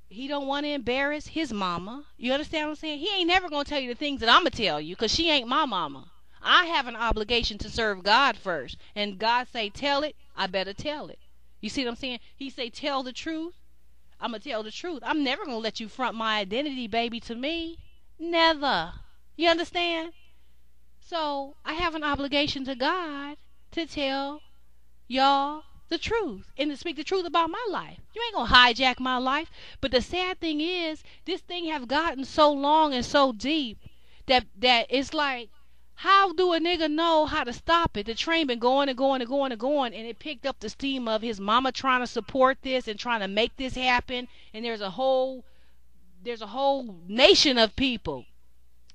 Speaker 3: He don't want to embarrass his mama. You understand what I'm saying? He ain't never gonna tell you the things that I'm gonna tell you, cause she ain't my mama. I have an obligation to serve God first, and God say tell it, I better tell it. You see what I'm saying? He say tell the truth, I'm gonna tell the truth. I'm never gonna let you front my identity, baby, to me. Never. You understand? So I have an obligation to God to tell y'all the truth and to speak the truth about my life. You ain't gonna hijack my life. But the sad thing is, this thing have gotten so long and so deep that it's like, how do a nigga know how to stop it? The train been going and going and going and going, and it picked up the steam of his mama trying to support this and trying to make this happen. And there's a whole nation of people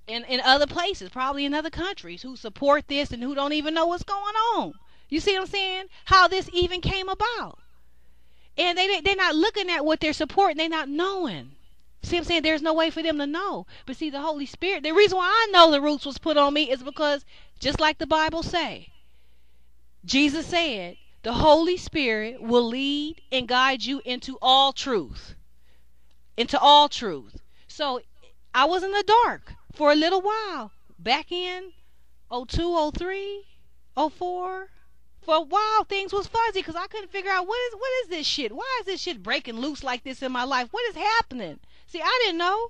Speaker 3: in other places, probably in other countries, who support this and who don't even know what's going on. You see what I'm saying? How this even came about. And they're not looking at what they're supporting. They're not knowing. See what I'm saying? There's no way for them to know. But see, the Holy Spirit, the reason why I know the roots was put on me is because, just like the Bible say, Jesus said, the Holy Spirit will lead and guide you into all truth. Into all truth. So I was in the dark for a little while. Back in 02, 03, 04. For a while, things was fuzzy because I couldn't figure out what is this shit? Why is this shit breaking loose like this in my life? What is happening? See, I didn't know.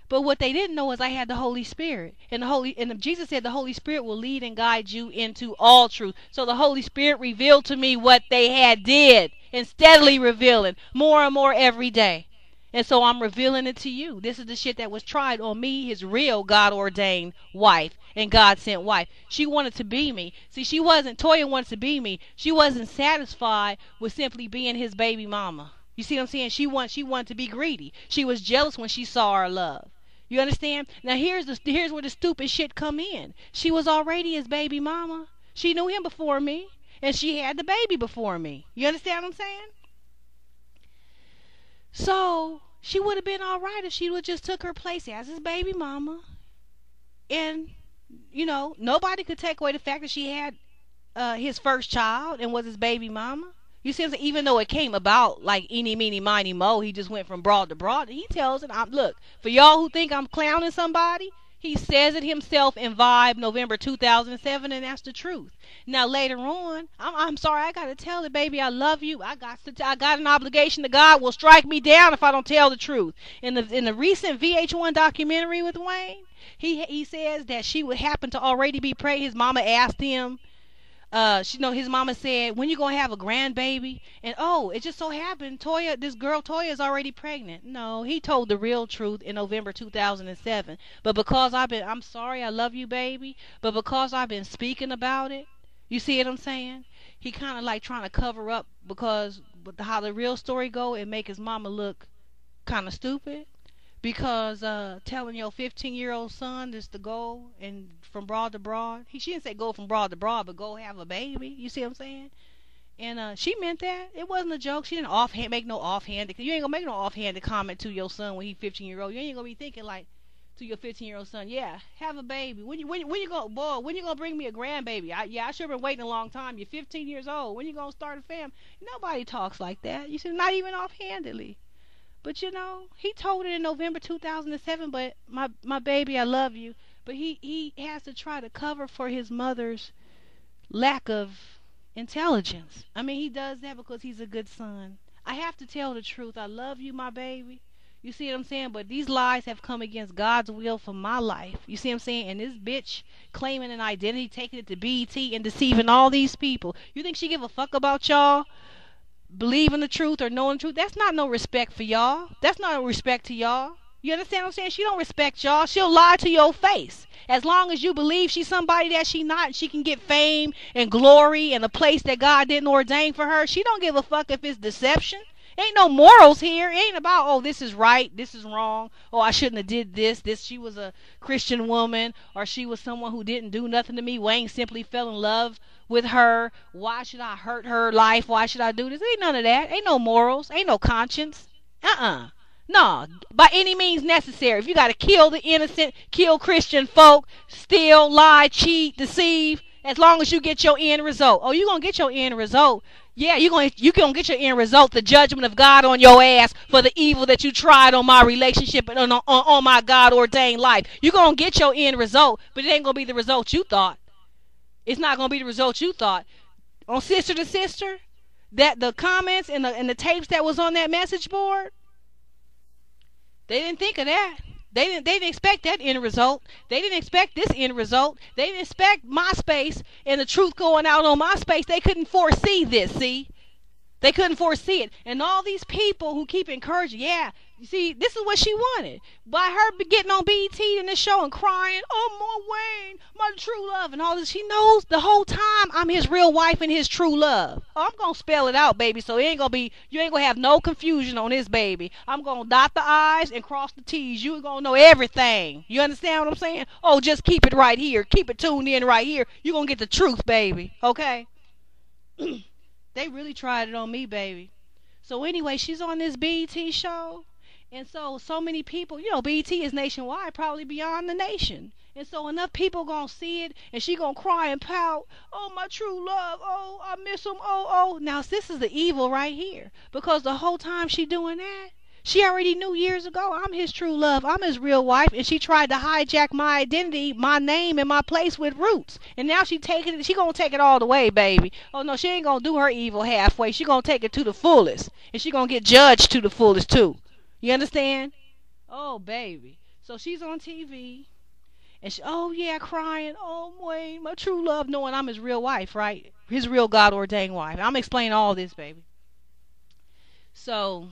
Speaker 3: But what they didn't know is I had the Holy Spirit. And Jesus said the Holy Spirit will lead and guide you into all truth. So the Holy Spirit revealed to me what they had did, and steadily revealing more and more every day. And so I'm revealing it to you. This is the shit that was tried on me, his real God-ordained wife and God-sent wife. She wanted to be me. See, Toya wanted to be me. She wasn't satisfied with simply being his baby mama. You see what I'm saying? She wanted to be greedy. She was jealous when she saw our love. You understand? Now here's where the stupid shit come in. She was already his baby mama. She knew him before me, and she had the baby before me. You understand what I'm saying? So she would have been all right if she would just took her place as his baby mama. And, nobody could take away the fact that she had his first child and was his baby mama. You see what I'm saying? Even though it came about like eeny, meeny, miny, mo, he just went from broad to broad. He tells it. Look, for y'all who think I'm clowning somebody, he says it himself in Vibe November 2007, and that's the truth. Now later on, I'm sorry, I gotta tell it, baby. I love you. I got an obligation to God. Will strike me down if I don't tell the truth. In the recent VH1 documentary with Wayne, he says that she would happen to already be pregnant. His mama asked him. His mama said, when you gonna have a grandbaby? And it just so happened this girl Toya is already pregnant. No, he told the real truth in November 2007. But because I'm sorry, I love you, baby. But because I've been speaking about it, you see what I'm saying? He kind of like trying to cover up because how the real story go, it make his mama look kind of stupid. Because telling your 15-year-old son this to go and from broad to broad. She didn't say go from broad to broad, but go have a baby. You see what I'm saying? And she meant that. It wasn't a joke. She didn't make no offhanded. You ain't gonna make no offhanded comment to your son when he's 15-year-old. You ain't gonna be thinking like to your 15-year-old son, yeah, have a baby. When you gonna bring me a grandbaby? I sure been waiting a long time. You're 15 years old. When you gonna start a family? Nobody talks like that. You see, not even offhandedly. But he told it in November 2007, but my baby, I love you. But he has to try to cover for his mother's lack of intelligence. I mean, he does that because he's a good son. I have to tell the truth. I love you, my baby. You see what I'm saying? But these lies have come against God's will for my life. You see what I'm saying? And this bitch claiming an identity, taking it to b.e.t. and deceiving all these people. You think she give a fuck about y'all? Believing the truth or knowing the truth? That's not no respect for y'all. That's not no respect to y'all. You understand what I'm saying? She don't respect y'all. She'll lie to your face. As long as you believe she's somebody that she not, and she can get fame and glory and a place that God didn't ordain for her, she don't give a fuck if it's deception. Ain't no morals here. It ain't about, this is right, this is wrong. I shouldn't have did this. She was a Christian woman, or she was someone who didn't do nothing to me. Wayne simply fell in love with her. Why should I hurt her life? Why should I do this? Ain't none of that. Ain't no morals. Ain't no conscience. No, by any means necessary. If you got to kill the innocent, kill Christian folk, steal, lie, cheat, deceive, as long as you get your end result. Oh, you going to get your end result. Yeah, you gonna get your end result, the judgment of God on your ass for the evil that you tried on my relationship and on my God ordained life. You gonna get your end result, but it ain't gonna be the result you thought. It's not gonna be the result you thought. On Sister to Sister, that the comments and the tapes that was on that message board, they didn't think of that. They didn't expect that end result. They didn't expect this end result. They didn't expect MySpace and the truth going out on MySpace. They couldn't foresee this, see? They couldn't foresee it. And all these people who keep encouraging, yeah, you see, this is what she wanted. By her getting on b.e.t. in this show and crying, oh, my Wayne, my true love, and all this, she knows the whole time I'm his real wife and his true love. Oh, I'm going to spell it out, baby, so you ain't going to have no confusion on this, baby. I'm going to dot the I's and cross the T's. You're going to know everything. You understand what I'm saying? Oh, just keep it right here. Keep it tuned in right here. You're going to get the truth, baby, okay? They really tried it on me, baby. So anyway, she's on this b.e.t. show. And so many people, b.e.t. is nationwide, probably beyond the nation. And so enough people going to see it, and she going to cry and pout, oh, my true love, oh, I miss him, oh. Now, this is the evil right here. Because the whole time she doing that, she already knew years ago I'm his true love. I'm his real wife. And she tried to hijack my identity, my name, and my place with Roots. And now she going to take it all the way, baby. Oh, no, she ain't going to do her evil halfway. She going to take it to the fullest. And she going to get judged to the fullest, too. You understand? Oh, baby. So she's on TV. And she, oh, yeah, crying. Oh, Wayne, my true love, knowing I'm his real wife, right? His real God-ordained wife. I'm explaining all this, baby. So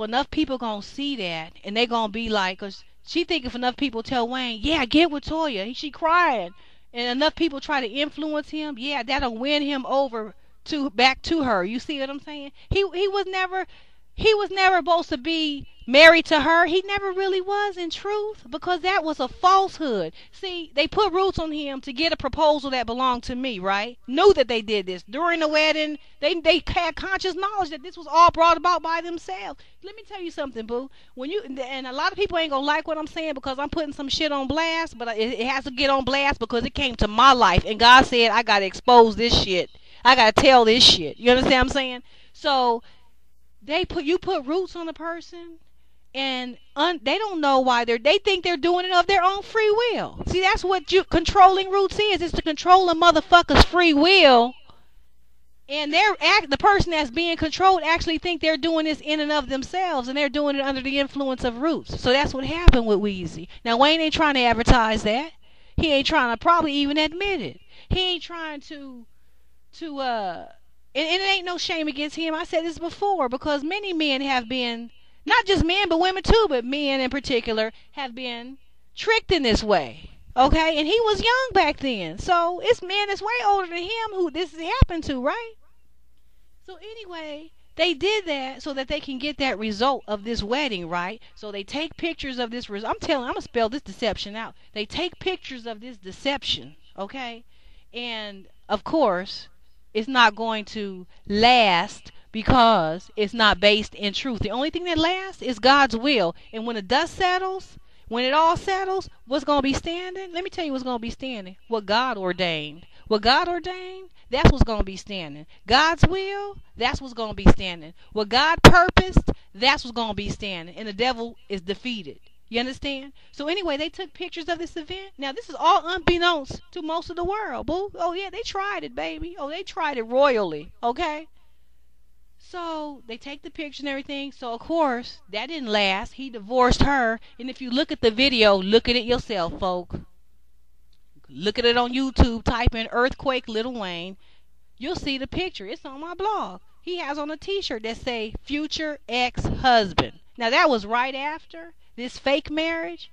Speaker 3: enough people gonna see that, and they gonna be like, cause she think if enough people tell Wayne, yeah, get with Toya, she crying, and enough people try to influence him, yeah, that'll win him over back to her. You see what I'm saying? He was never supposed to be married to her. He never really was, in truth, because that was a falsehood. See, they put Roots on him to get a proposal that belonged to me, right? Knew that they did this during the wedding. They had conscious knowledge that this was all brought about by themselves. Let me tell you something, boo. And a lot of people ain't gonna like what I'm saying because I'm putting some shit on blast, but it has to get on blast because it came to my life, and God said I gotta expose this shit. I gotta tell this shit. You understand what I'm saying? So you put Roots on a person, and they don't know why they think they're doing it of their own free will. See, that's what controlling Roots is. It's to control a motherfucker's free will, and the person that's being controlled actually think they're doing this in and of themselves, and they're doing it under the influence of Roots. So that's what happened with Weezy. Now Wayne ain't trying to advertise that. He ain't trying to probably even admit it. He ain't trying to and it ain't no shame against him. I said this before, because many men have been, not just men, but women too, but men in particular, have been tricked in this way. Okay? And he was young back then. So it's men that's way older than him who this has happened to, right? So anyway, they did that so that they can get that result of this wedding, right? So they take pictures of this result. I'm going to spell this deception out. They take pictures of this deception, okay? And, of course, it's not going to last because it's not based in truth. The only thing that lasts is God's will. And when the dust settles, when it all settles, what's going to be standing? Let me tell you what's going to be standing. What God ordained. What God ordained, that's what's going to be standing. God's will, that's what's going to be standing. What God purposed, that's what's going to be standing. And the devil is defeated. You understand? So anyway, they took pictures of this event. Now, this is all unbeknownst to most of the world, boo. Oh, yeah, they tried it, baby. Oh, they tried it royally, okay? So they take the picture and everything. So, of course, that didn't last. He divorced her. And if you look at the video, look at it yourself, folk. Look at it on YouTube. Type in Earthquake Lil Wayne. You'll see the picture. It's on my blog. He has on a t-shirt that say future ex-husband. Now, that was right after this fake marriage.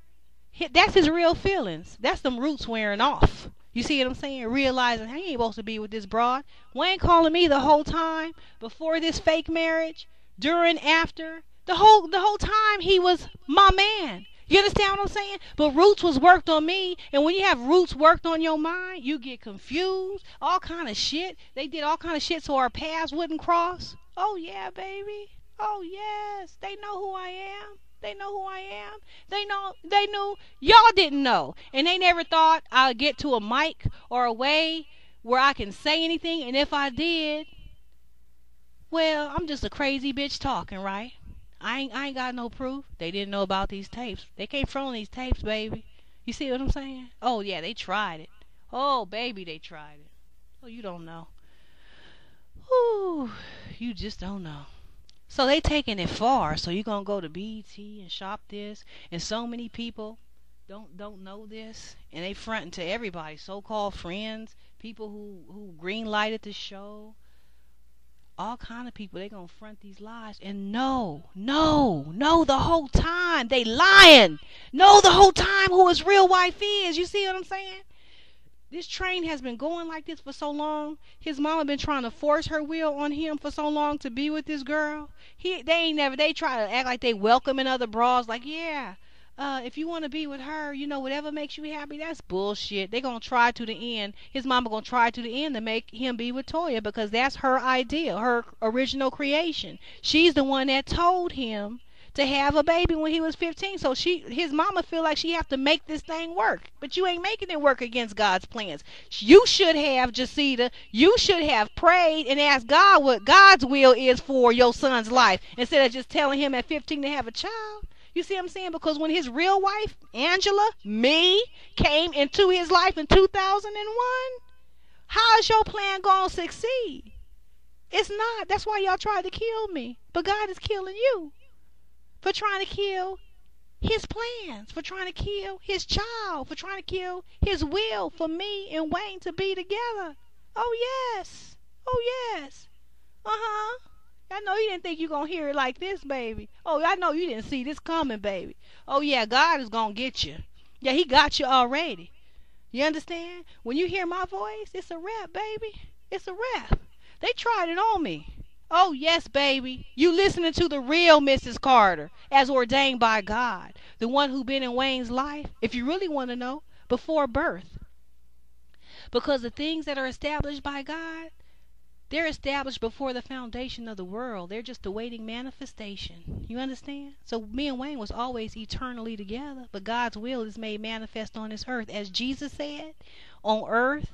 Speaker 3: That's his real feelings. That's them Roots wearing off. You see what I'm saying? Realizing, hey, he ain't supposed to be with this broad. Wayne calling me the whole time before this fake marriage, during, after. The whole time he was my man. You understand what I'm saying? But Roots was worked on me, and when you have Roots worked on your mind, you get confused, all kind of shit. They did all kind of shit so our paths wouldn't cross. Oh, yeah, baby. Oh yes, they know who I am. They know who I am. They knew y'all didn't know. And they never thought I'd get to a mic or a way where I can say anything, and if I did, well, I'm just a crazy bitch talking, right? I ain't got no proof. They didn't know about these tapes. They came from these tapes, baby. You see what I'm saying? Oh yeah, they tried it. Oh baby, they tried it. Oh, you don't know. Whew, you just don't know. So they taking it far. So you gonna go to b.e.t. and shop this, and so many people don't know this, and they fronting to everybody, so-called friends, people who green lighted the show, all kind of people. They gonna front these lies, and no, the whole time they lying. No, the whole time who his real wife is. You see what I'm saying? This train has been going like this for so long. His mama been trying to force her will on him for so long to be with this girl. They try to act like they welcoming other bras, like, yeah, if you want to be with her, whatever makes you happy. That's bullshit. They gonna try to the end. His mama gonna try to the end to make him be with Toya, because that's her idea, her original creation. She's the one that told him to have a baby when he was 15. So his mama feel like she have to make this thing work. But you ain't making it work against God's plans. You should have, Jacita, you should have prayed and asked God what God's will is for your son's life, instead of just telling him at 15 to have a child. You see what I'm saying? Because when his real wife, Angela, me, came into his life in 2001, how is your plan going to succeed? It's not. That's why y'all tried to kill me. But God is killing you for trying to kill his plans, for trying to kill his child, for trying to kill his will for me and Wayne to be together. Oh yes. Oh yes. Uh-huh. I know you didn't think you gonna hear it like this, baby. Oh, I know you didn't see this coming, baby. Oh yeah, God is gonna get you. Yeah, he got you already. You understand? When you hear my voice, it's a rap, baby. It's a rap. They tried it on me. Oh, yes, baby. You listening to the real Mrs. Carter, as ordained by God. The one who been in Wayne's life, if you really want to know, before birth. Because the things that are established by God, they're established before the foundation of the world. They're just awaiting manifestation. You understand? So me and Wayne was always eternally together, but God's will is made manifest on this earth. As Jesus said, on earth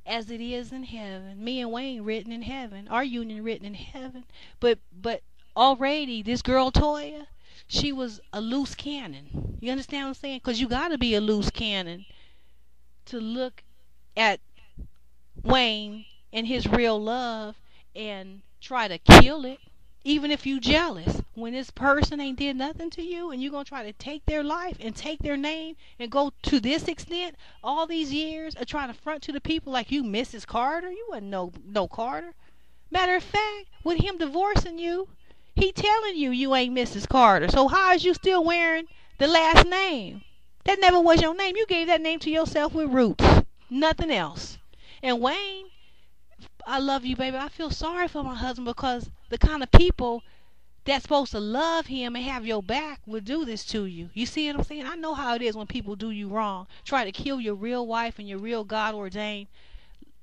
Speaker 3: as it is in heaven. Me and Wayne written in heaven. Our union written in heaven. But already this girl Toya, she was a loose cannon. You understand what I'm saying? Because you got to be a loose cannon to look at Wayne and his real love and try to kill it, even if you jealous. When this person ain't did nothing to you and you gonna try to take their life and take their name and go to this extent all these years of trying to front to the people like you Mrs. Carter. You wasn't no Carter. Matter of fact, with him divorcing you, he telling you ain't Mrs. Carter. So how is you still wearing the last name? That never was your name. You gave that name to yourself with roots. Nothing else. And Wayne, I love you, baby. I feel sorry for my husband, because the kind of people that's supposed to love him and have your back would do this to you. You see what I'm saying? I know how it is when people do you wrong. Try to kill your real wife and your real God-ordained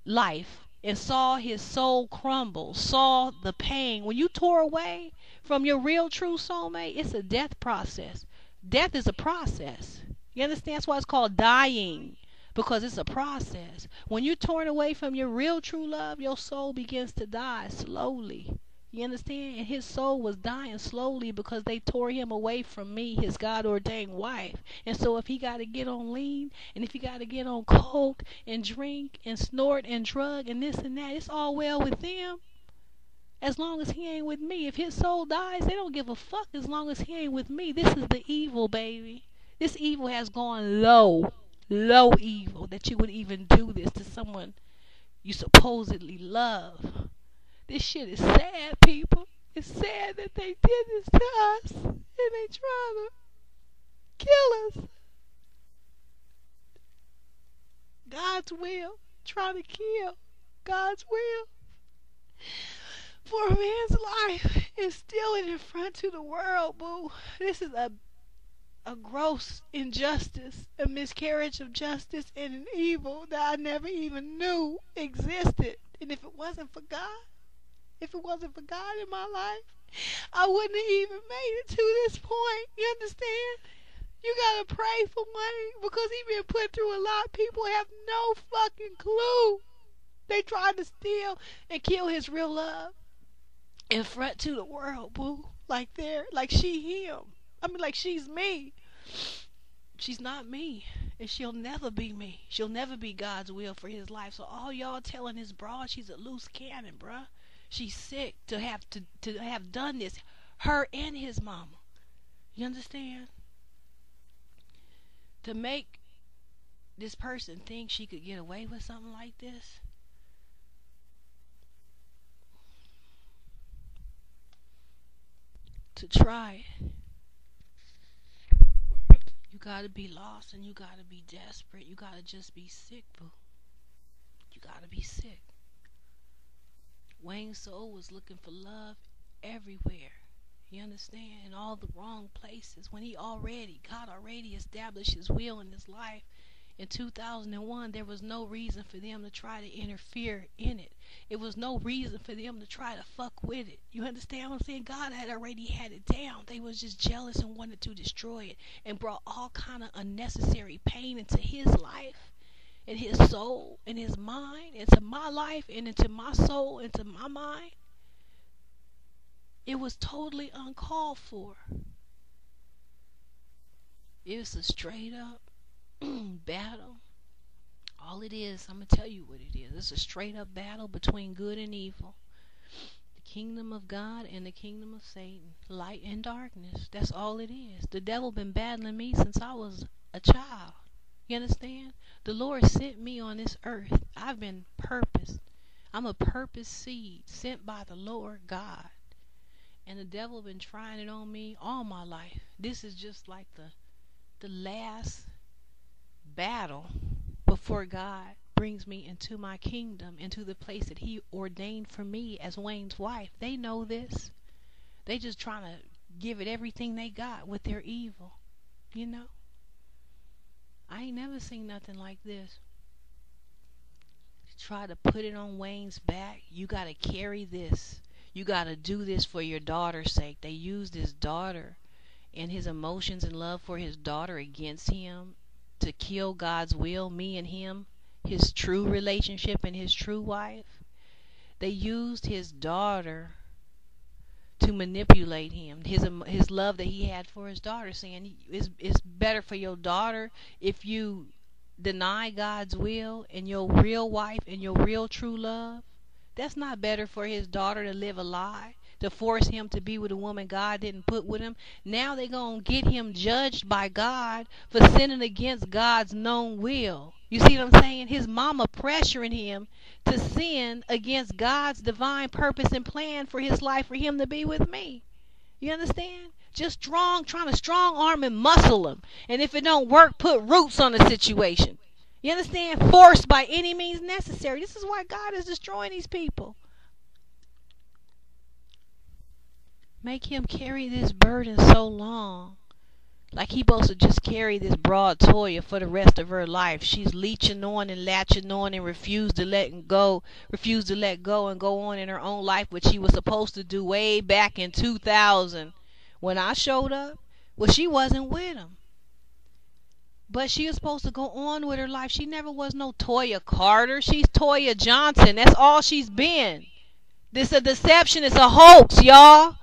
Speaker 3: life, and saw his soul crumble, saw the pain. When you tore away from your real true soulmate, it's a death process. Death is a process. You understand? That's why it's called dying, because it's a process. When you're torn away from your real true love, your soul begins to die slowly. You understand? And his soul was dying slowly because they tore him away from me, his God-ordained wife. And so if he got to get on lean, and if he got to get on coke and drink and snort and drug and this and that, it's all well with them, as long as he ain't with me. If his soul dies, they don't give a fuck as long as he ain't with me. This is the evil, baby. This evil has gone low evil, that you would even do this to someone you supposedly love. This shit is sad, people. It's sad that they did this to us, and they trying to kill us. God's will, trying to kill God's will for a man's life, and steal it in front to the world, boo. This is a gross injustice, a miscarriage of justice, and an evil that I never even knew existed. And if it wasn't for God, If it wasn't for God in my life, I wouldn't have even made it to this point. You understand? You gotta pray for Wayne because he been put through a lot. People have no fucking clue. They tried to steal and kill his real love in front to the world, boo. Like she him. I mean, like she's me. She's not me. And she'll never be me. She'll never be God's will for his life. So all y'all telling this broad she's a loose cannon, bruh. She's sick to have done this. Her and his mama. You understand? To make this person think she could get away with something like this. To try it. You gotta be lost and you gotta be desperate. You gotta just be sick, boo. You gotta be sick. Wayne's soul was looking for love everywhere. You understand? In all the wrong places. When God already established his will in his life in 2001, there was no reason for them to try to interfere in it. It was no reason for them to try to fuck with it. You understand what I'm saying? God had already had it down. They was just jealous and wanted to destroy it and brought all kind of unnecessary pain into his life and his soul and his mind, into my life and into my soul, into my mind. It was totally uncalled for. It was a straight up battle. All it is, I'm going to tell you what it is. It's a straight up battle between good and evil. The kingdom of God and the kingdom of Satan. Light and darkness. That's all it is. The devil been battling me since I was a child. You understand? The Lord sent me on this earth. I've been purposed. I'm a purpose seed sent by the Lord God. And the devil been trying it on me all my life. This is just like the last battle before God brings me into my kingdom, into the place that he ordained for me as Wayne's wife. They know this. They just trying to give it everything they got with their evil. You know? I ain't never seen nothing like this. Try to put it on Wayne's back. You got to carry this. You got to do this for your daughter's sake. They used his daughter and his emotions and love for his daughter against him to kill God's will, me and him, his true relationship and his true wife. They used his daughter to manipulate him, his love that he had for his daughter, saying it's better for your daughter if you deny God's will and your real wife and your real true love. That's not better for his daughter to live a lie, to force him to be with a woman God didn't put with him. Now they're going to get him judged by God for sinning against God's known will. You see what I'm saying? His mama pressuring him to sin against God's divine purpose and plan for his life, for him to be with me. You understand? Just trying to strong arm and muscle him. And if it don't work, put roots on the situation. You understand? Forced by any means necessary. This is why God is destroying these people. Make him carry this burden so long. Like he supposed to just carry this broad Toya for the rest of her life. She's leeching on and latching on and refused to let go and go on in her own life, which she was supposed to do way back in 2000 when I showed up. Well, she wasn't with him. But she was supposed to go on with her life. She never was no Toya Carter. She's Toya Johnson. That's all she's been. This is a deception. It's a hoax, y'all.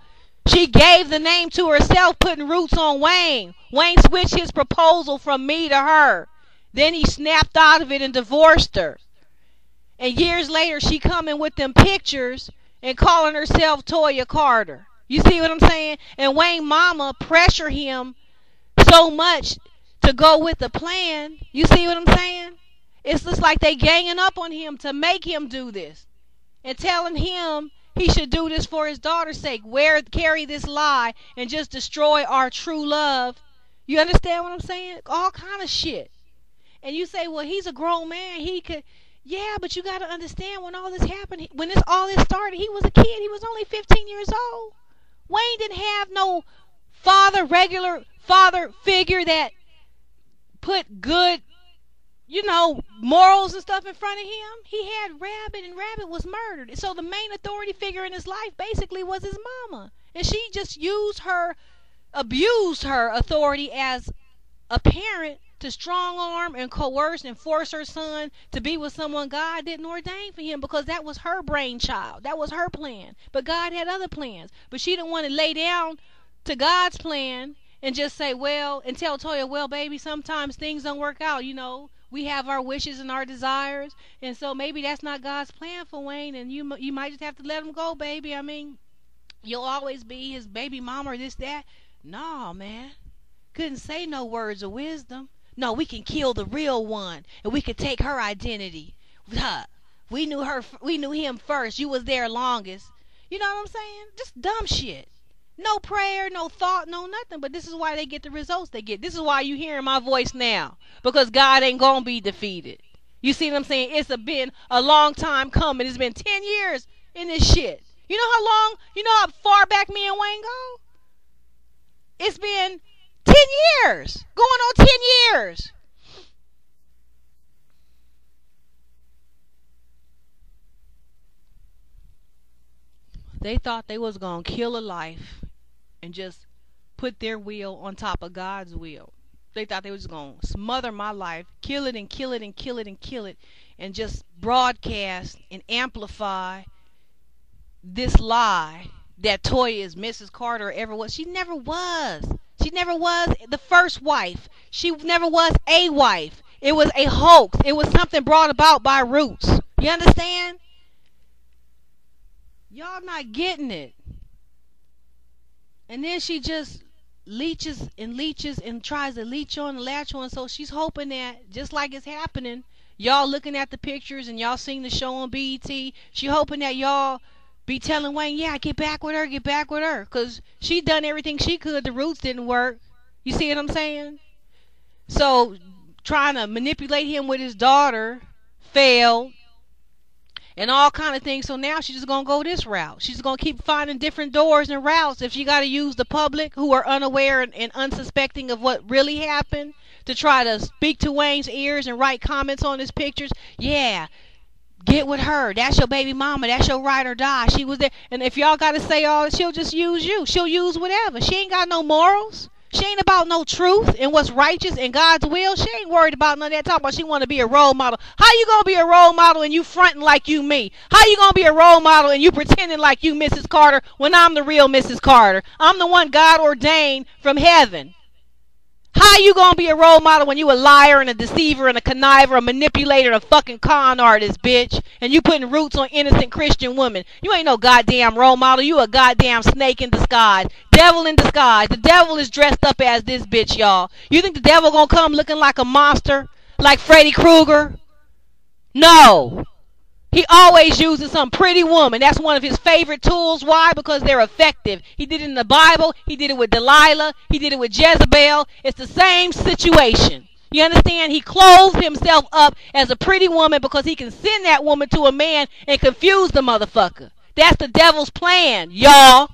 Speaker 3: She gave the name to herself, putting roots on Wayne. Wayne switched his proposal from me to her. Then he snapped out of it and divorced her. And years later, she coming with them pictures and calling herself Toya Carter. You see what I'm saying? And Wayne mama pressure him so much to go with the plan. You see what I'm saying? It's just like they ganging up on him to make him do this. And telling him he should do this for his daughter's sake. Carry this lie and just destroy our true love. You understand what I'm saying? All kind of shit. And you say, well, he's a grown man. He could. Yeah, but you got to understand when all this happened, when all this started, he was a kid. He was only 15 years old. Wayne didn't have no regular father figure that put good, morals and stuff in front of him. He had Rabbit, and Rabbit was murdered. So the main authority figure in his life basically was his mama. And she just abused her authority as a parent to strong arm and coerce and force her son to be with someone God didn't ordain for him, because that was her brainchild. That was her plan. But God had other plans. But she didn't want to lay down to God's plan and just say, and tell Toya, well, baby, sometimes things don't work out. We have our wishes and our desires, and so maybe that's not God's plan for Wayne, and you might just have to let him go, baby. I mean, you'll always be his baby mama or this, that. No, man. Couldn't say no words of wisdom. No, we can kill the real one, and we can take her identity. We knew him first. You was there longest. You know what I'm saying? Just dumb shit. No prayer, no thought, no nothing. But this is why they get the results they get. This is why you hearing my voice now. Because God ain't going to be defeated. You see what I'm saying? It's been a long time coming. It's been 10 years in this shit. You know how far back me and Wayne go? It's been 10 years. Going on 10 years. They thought they was going to kill a life and just put their will on top of God's will. They thought they was going to smother my life, kill it and kill it and kill it and kill it, and just broadcast and amplify this lie that Toya is Mrs. Carter ever was. She never was. She never was the first wife. She never was a wife. It was a hoax. It was something brought about by Roots. You understand? Y'all not getting it. And then she just leeches and tries to leech on and latch on. So she's hoping that, just like it's happening, y'all looking at the pictures and y'all seeing the show on b.e.t, she hoping that y'all be telling Wayne, yeah, get back with her. Because she done everything she could. The Roots didn't work. You see what I'm saying? So trying to manipulate him with his daughter failed. And all kind of things. So now she's just going to go this route. She's going to keep finding different doors and routes. If she got to use the public who are unaware and unsuspecting of what really happened to try to speak to Wayne's ears and write comments on his pictures. Yeah, get with her. That's your baby mama. That's your ride or die. She was there. And if y'all got to say all that, she'll just use you. She'll use whatever. She ain't got no morals. She ain't about no truth and what's righteous and God's will. She ain't worried about none of that. Talking about she want to be a role model. How you going to be a role model and you fronting like you me? How you going to be a role model and you pretending like you Mrs. Carter when I'm the real Mrs. Carter? I'm the one God ordained from heaven. How you going to be a role model when you a liar and a deceiver and a conniver, a manipulator, and a fucking con artist, bitch? And you putting Roots on innocent Christian women. You ain't no goddamn role model. You a goddamn snake in disguise. Devil in disguise. The devil is dressed up as this bitch, y'all. You think the devil going to come looking like a monster? Like Freddy Krueger? No. He always uses some pretty woman. That's one of his favorite tools. Why? Because they're effective. He did it in the Bible. He did it with Delilah. He did it with Jezebel. It's the same situation. You understand? He clothed himself up as a pretty woman because he can send that woman to a man and confuse the motherfucker. That's the devil's plan, y'all.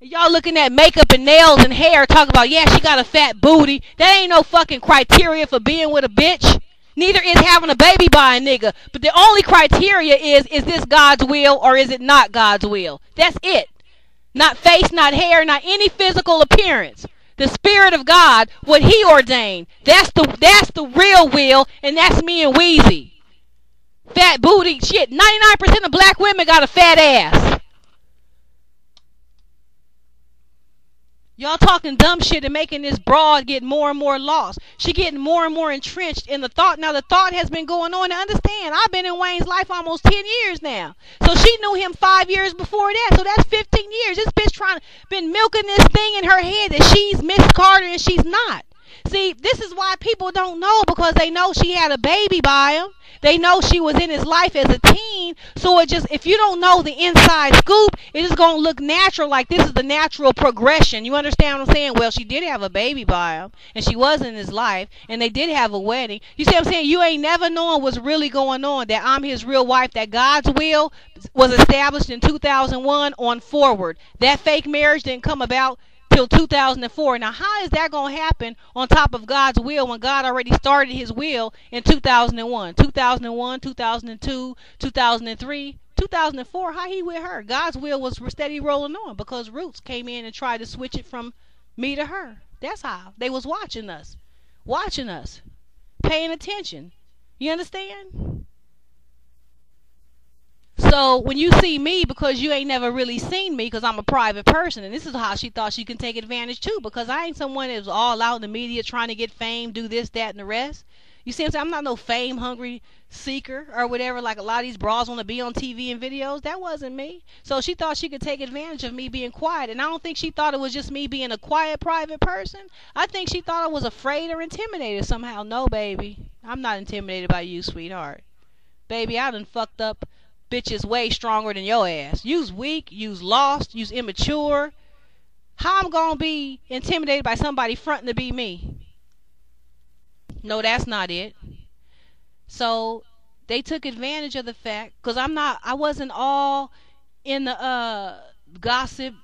Speaker 3: Y'all looking at makeup and nails and hair talking about, yeah, she got a fat booty. That ain't no fucking criteria for being with a bitch. Neither is having a baby by a nigga. But the only criteria is this God's will or is it not God's will? That's it. Not face, not hair, not any physical appearance. The Spirit of God, what He ordained. That's the real will, and that's me and Weezy. Fat booty shit. 99% of black women got a fat ass. Y'all talking dumb shit and making this broad get more and more lost. She getting more and more entrenched in the thought. Now the thought has been going on. To understand, I've been in Wayne's life almost 10 years now. So she knew him 5 years before that. So that's 15 years. This bitch been milking this thing in her head that she's Miss Carter and she's not. See, this is why people don't know, because they know she had a baby by him. They know she was in his life as a teen. So if you don't know the inside scoop, it is going to look natural, like this is the natural progression. You understand what I'm saying? Well, she did have a baby by him, and she was in his life, and they did have a wedding. You see what I'm saying? You ain't never knowing what's really going on, that I'm his real wife, that God's will was established in 2001 on forward. That fake marriage didn't come about till 2004. Now, how is that going to happen on top of God's will when God already started his will in 2001, 2001, 2002, 2003, 2004? How he with her? God's will was steady rolling on because Roots came in and tried to switch it from me to her. That's how. They was watching us, paying attention. You understand? So when you see me, because you ain't never really seen me, because I'm a private person, and this is how she thought she can take advantage too, because I ain't someone that's all out in the media trying to get fame, do this, that, and the rest. You see what I'm saying? I'm not no fame hungry seeker or whatever, like a lot of these bras want to be on TV and videos. That wasn't me. So she thought she could take advantage of me being quiet, and I don't think she thought it was just me being a quiet private person. I think she thought I was afraid or intimidated somehow. No, baby, I'm not intimidated by you, sweetheart. Baby, I done fucked up bitches way stronger than your ass. You's weak, you's lost, you's immature. How I'm gonna be intimidated by somebody fronting to be me? No, that's not it. So they took advantage of the fact, because I wasn't all in the gossip,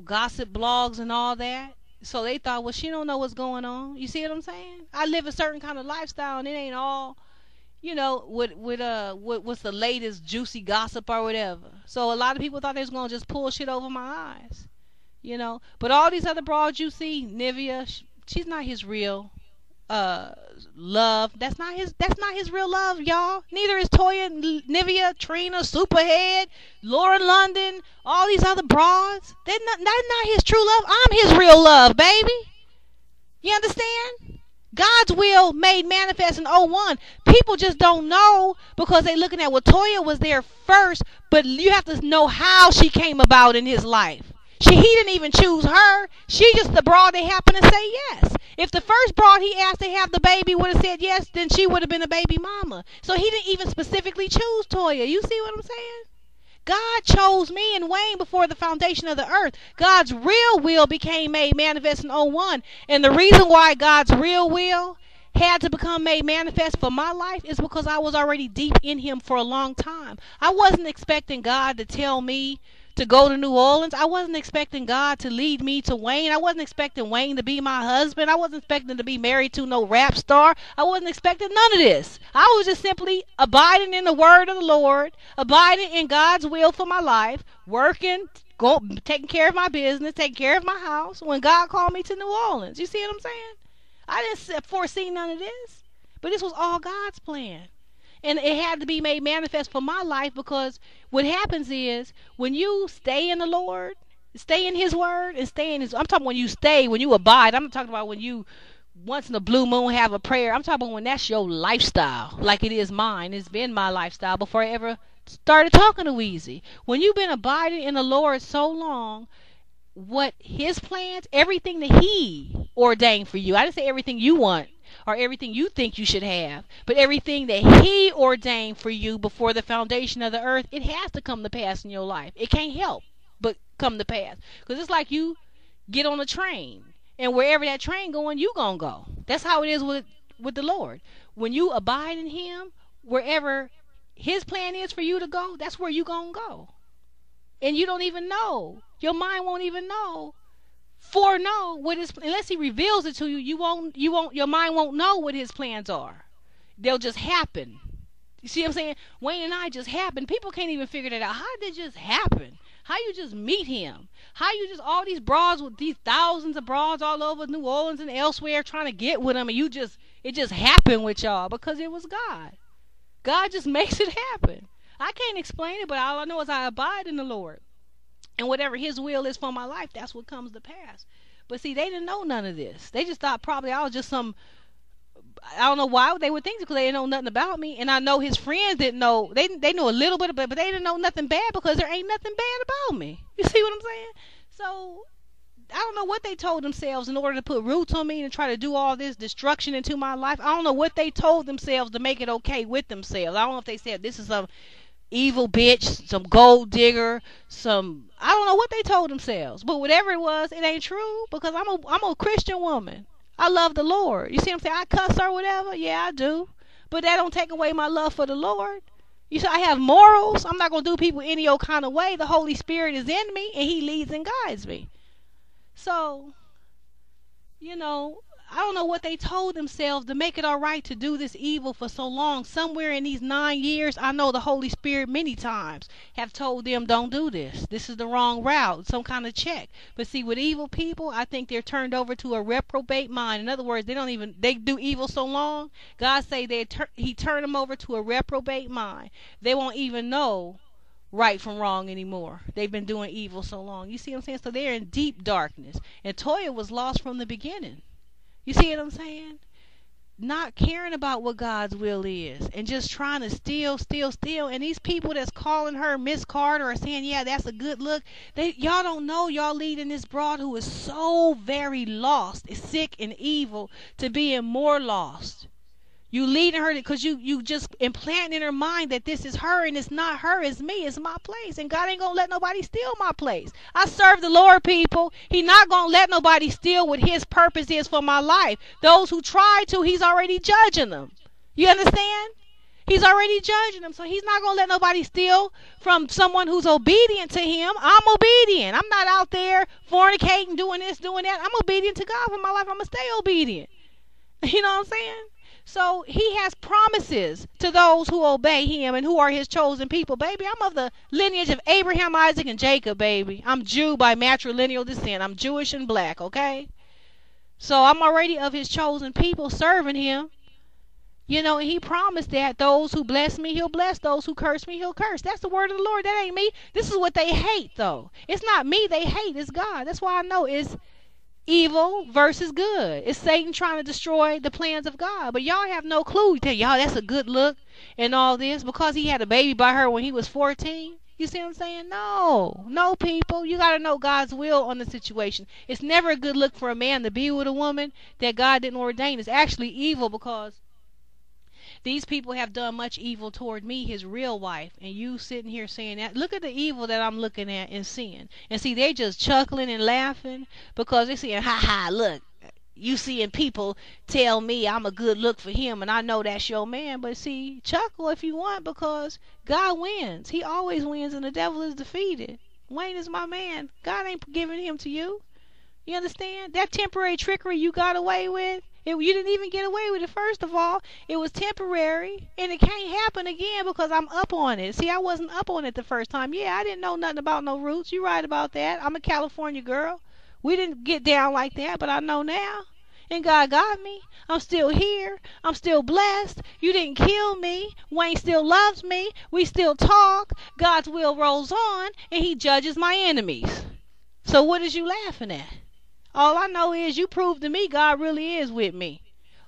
Speaker 3: gossip blogs and all that. So they thought, well, she don't know what's going on. You see what I'm saying? I live a certain kind of lifestyle, and it ain't all, what's the latest juicy gossip or whatever. So a lot of people thought they was gonna just pull shit over my eyes, But all these other broads you see, Nivea, she's not his real love. That's not his real love, y'all. Neither is Toya, Nivea, Trina, Superhead, Lauren London, all these other broads. That's not his true love. I'm his real love, baby. You understand? God's will made manifest in '01. People just don't know because they looking at, well, Toya was there first, but you have to know how she came about in his life. He didn't even choose her. She just the broad they happened to say yes. If the first broad he asked to have the baby would have said yes, then she would have been a baby mama. So he didn't even specifically choose Toya. You see what I'm saying? God chose me and Wayne before the foundation of the earth. God's real will became made manifest in '01. And the reason why God's real will had to become made manifest for my life is because I was already deep in him for a long time. I wasn't expecting God to tell me to go to New Orleans. I wasn't expecting God to lead me to Wayne. I wasn't expecting Wayne to be my husband. I wasn't expecting to be married to no rap star. I wasn't expecting none of this. I was just simply abiding in the word of the Lord, abiding in God's will for my life, working, taking care of my business, taking care of my house when God called me to New Orleans. You see what I'm saying? I didn't foresee none of this, but this was all God's plan. And it had to be made manifest for my life, because what happens is when you stay in the Lord, stay in his word, and stay in his... I'm talking when you abide. I'm not talking about when you once in a blue moon have a prayer. I'm talking about when that's your lifestyle, like it is mine. It's been my lifestyle before I ever started talking to Weezy. When you've been abiding in the Lord so long, what his plans, everything that he ordained for you. I didn't say everything you want or everything you think you should have, but everything that he ordained for you before the foundation of the earth, it has to come to pass in your life. It can't help but come to pass. Because it's like you get on a train, and wherever that train going, you gonna go. That's how it is with the Lord. When you abide in him, wherever his plan is for you to go, that's where you gonna go. And you don't even know. Your mind won't even foreknow what his, unless he reveals it to you. Your mind won't know what his plans are. They'll just happen. You see what I'm saying? Wayne and I just happened. People can't even figure that out. How did it just happen? How you just meet him? How you just, all these broads with these thousands of broads all over New Orleans and elsewhere trying to get with him, and it just happened with y'all because it was God. God just makes it happen. I can't explain it, but all I know is I abide in the Lord. And whatever his will is for my life, that's what comes to pass. But see, they didn't know none of this. They just thought probably I was just some, I don't know why they would think, because they didn't know nothing about me. And I know his friends didn't know. They knew a little bit, but they didn't know nothing bad, because there ain't nothing bad about me. You see what I'm saying? So I don't know what they told themselves in order to put roots on me and try to do all this destruction into my life. I don't know what they told themselves to make it okay with themselves. I don't know if they said this is some evil bitch, some gold digger, I don't know what they told themselves, but whatever it was, it ain't true, because I'm a Christian woman. I love the Lord. You see what I'm saying? I cuss or whatever, yeah, I do, but that don't take away my love for the Lord. You see, I have morals. I'm not gonna do people any old kind of way. The Holy Spirit is in me, and he leads and guides me. So, you know, I don't know what they told themselves to make it all right to do this evil for so long. Somewhere in these 9 years, I know the Holy Spirit many times have told them, don't do this. This is the wrong route. Some kind of check. But see, with evil people, I think they're turned over to a reprobate mind. In other words, they do evil so long. God say he turned them over to a reprobate mind. They won't even know right from wrong anymore. They've been doing evil so long. You see what I'm saying? So they're in deep darkness. And Toya was lost from the beginning. You see what I'm saying? Not caring about what God's will is and just trying to steal. And these people that's calling her Miss Carter or saying, yeah, that's a good look. Y'all don't know y'all leading this broad who is so very lost, is sick and evil, to being more lost. You leading her because you just implanting in her mind that this is her, and it's not her, it's me, it's my place. And God ain't going to let nobody steal my place. I serve the Lord, people. He not going to let nobody steal what his purpose is for my life. Those who try to, he's already judging them. You understand? He's already judging them. So he's not going to let nobody steal from someone who's obedient to him. I'm obedient. I'm not out there fornicating, doing this, doing that. I'm obedient to God for my life. I'm going to stay obedient. You know what I'm saying? So he has promises to those who obey him and who are his chosen people. Baby, I'm of the lineage of Abraham, Isaac, and Jacob, baby. I'm Jew by matrilineal descent. I'm Jewish and black, okay? So I'm already of his chosen people serving him. You know, and he promised that those who bless me, he'll bless. Those who curse me, he'll curse. That's the word of the Lord. That ain't me. This is what they hate, though. It's not me they hate. It's God. That's why I know it's evil versus good. It's Satan trying to destroy the plans of God. But y'all have no clue. You tell y'all that's a good look and all this because he had a baby by her when he was 14. You see what I'm saying? No, people. You got to know God's will on the situation. It's never a good look for a man to be with a woman that God didn't ordain. It's actually evil because these people have done much evil toward me, his real wife, and you sitting here saying that. Look at the evil that I'm looking at and seeing. And see, they just chuckling and laughing because they're saying, ha ha, look, you seeing people tell me I'm a good look for him and I know that's your man. But see, chuckle if you want because God wins. He always wins and the devil is defeated. Wayne is my man. God ain't giving him to you. You understand? That temporary trickery you got away with, you didn't even get away with it, first of all. It was temporary, and it can't happen again because I'm up on it. See, I wasn't up on it the first time. Yeah, I didn't know nothing about no roots. You're right about that. I'm a California girl. We didn't get down like that, but I know now. And God got me. I'm still here. I'm still blessed. You didn't kill me. Wayne still loves me. We still talk. God's will rolls on, and he judges my enemies. So what is you laughing at? All I know is you proved to me God really is with me.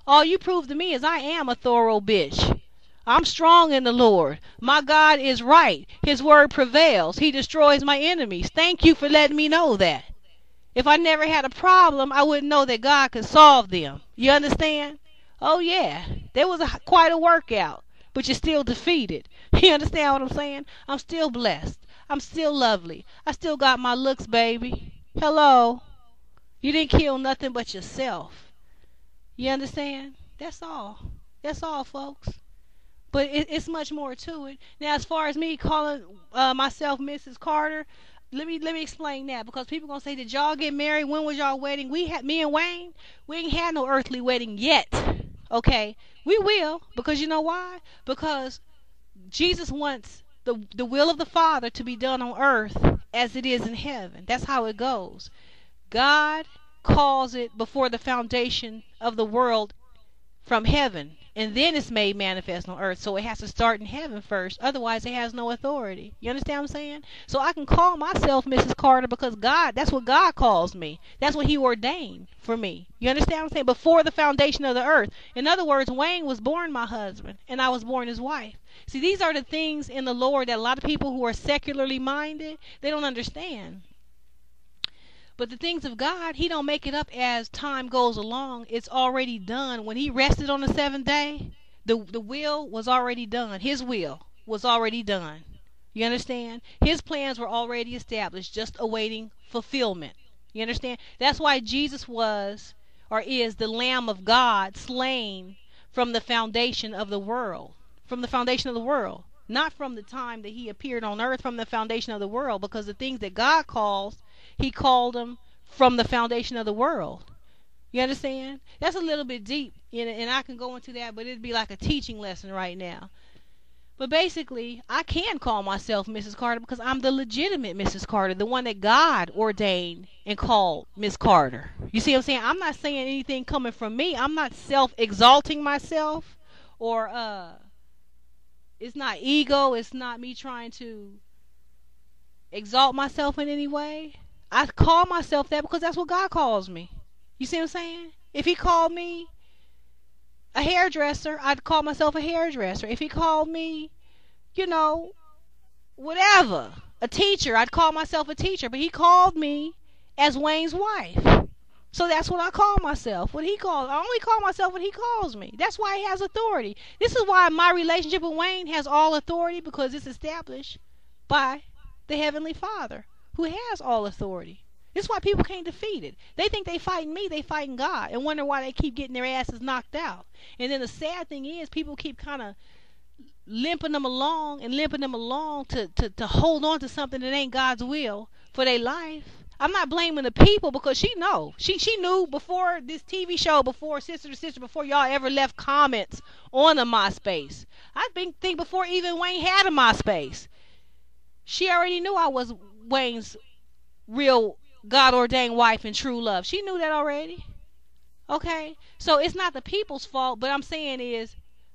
Speaker 3: All you proved to me is I am a thorough bitch. I'm strong in the Lord. My God is right. His word prevails. He destroys my enemies. Thank you for letting me know that. If I never had a problem, I wouldn't know that God could solve them. You understand? Oh, yeah. There was quite a workout, but you're still defeated. You understand what I'm saying? I'm still blessed. I'm still lovely. I still got my looks, baby. Hello. You didn't kill nothing but yourself. You understand? That's all. That's all, folks. But it's much more to it. Now, as far as me calling myself Mrs. Carter, let me explain that because people gonna say, did y'all get married? When was y'all wedding? Me and Wayne, we ain't had no earthly wedding yet. Okay, we will because you know why? Because Jesus wants the will of the Father to be done on earth as it is in heaven. That's how it goes. God calls it before the foundation of the world from heaven, and then it's made manifest on earth. So it has to start in heaven first. Otherwise, it has no authority. You understand what I'm saying? So I can call myself Mrs. Carter because God, that's what God calls me. That's what he ordained for me. You understand what I'm saying? Before the foundation of the earth. In other words, Wayne was born my husband, and I was born his wife. See, these are the things in the Lord that a lot of people who are secularly minded, they don't understand. But the things of God, he don't make it up as time goes along. It's already done. When he rested on the seventh day, the will was already done. His will was already done. You understand? His plans were already established, just awaiting fulfillment. You understand? That's why Jesus was or is the Lamb of God slain from the foundation of the world. From the foundation of the world. Not from the time that he appeared on earth, from the foundation of the world. Because the things that God calls, he called them from the foundation of the world. You understand? That's a little bit deep, and I can go into that, but it'd be like a teaching lesson right now. But basically, I can call myself Mrs. Carter because I'm the legitimate Mrs. Carter, the one that God ordained and called Miss Carter. You see what I'm saying? I'm not saying anything coming from me. I'm not self-exalting myself, or it's not ego. It's not me trying to exalt myself in any way. I call myself that because that's what God calls me. You see what I'm saying? If he called me a hairdresser, I'd call myself a hairdresser. If he called me, you know, whatever, a teacher, I'd call myself a teacher. But he called me as Wayne's wife. So that's what I call myself. I only call myself what he calls me. That's why he has authority. This is why my relationship with Wayne has all authority, because it's established by the Heavenly Father, who has all authority. This is why people can't defeat it. They think they fighting me, they fighting God, and wonder why they keep getting their asses knocked out. And then the sad thing is, people keep kind of limping them along to hold on to something that ain't God's will for their life. I'm not blaming the people, because she knew before this TV show, before Sister to Sister, before y'all ever left comments on the MySpace. I think before even Wayne had a MySpace, she already knew I was Wayne's real God-ordained wife and true love. She knew that already. Okay? So it's not the people's fault, but I'm saying is,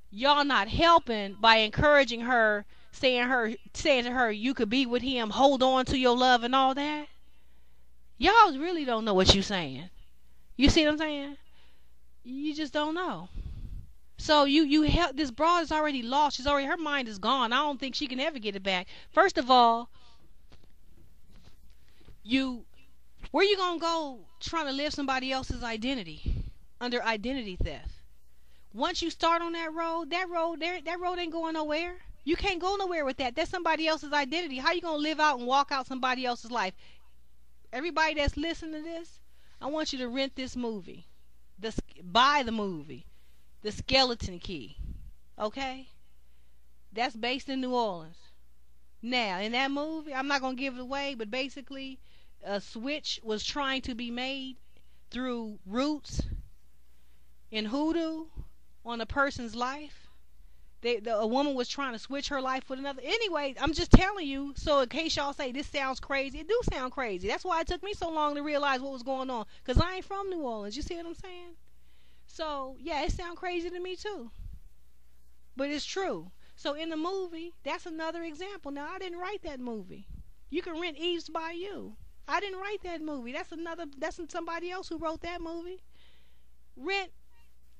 Speaker 3: y'all not helping by encouraging her, saying to her, you could be with him, hold on to your love and all that. Y'all really don't know what you're saying. You see what I'm saying? You just don't know. So you help this broad is already lost. Her mind is gone. I don't think she can ever get it back. First of all, where you gonna go trying to live somebody else's identity under identity theft? Once you start on that road ain't going nowhere. You can't go nowhere with that. That's somebody else's identity. How you gonna live out and walk out somebody else's life? Everybody that's listening to this, I want you to rent this movie. Buy the movie, The Skeleton Key. Okay? That's based in New Orleans. Now, in that movie, I'm not gonna give it away, but basically, a switch was trying to be made through roots and hoodoo on a person's life. A woman was trying to switch her life with another. Anyway, I'm just telling you, so in case y'all say this sounds crazy, it do sound crazy. That's why it took me so long to realize what was going on, because I ain't from New Orleans. You see what I'm saying? So, yeah, it sounds crazy to me too. But it's true. So in the movie, that's another example. Now, I didn't write that movie. You can rent Eve's Bayou. I didn't write that movie. That's somebody else who wrote that movie. Rent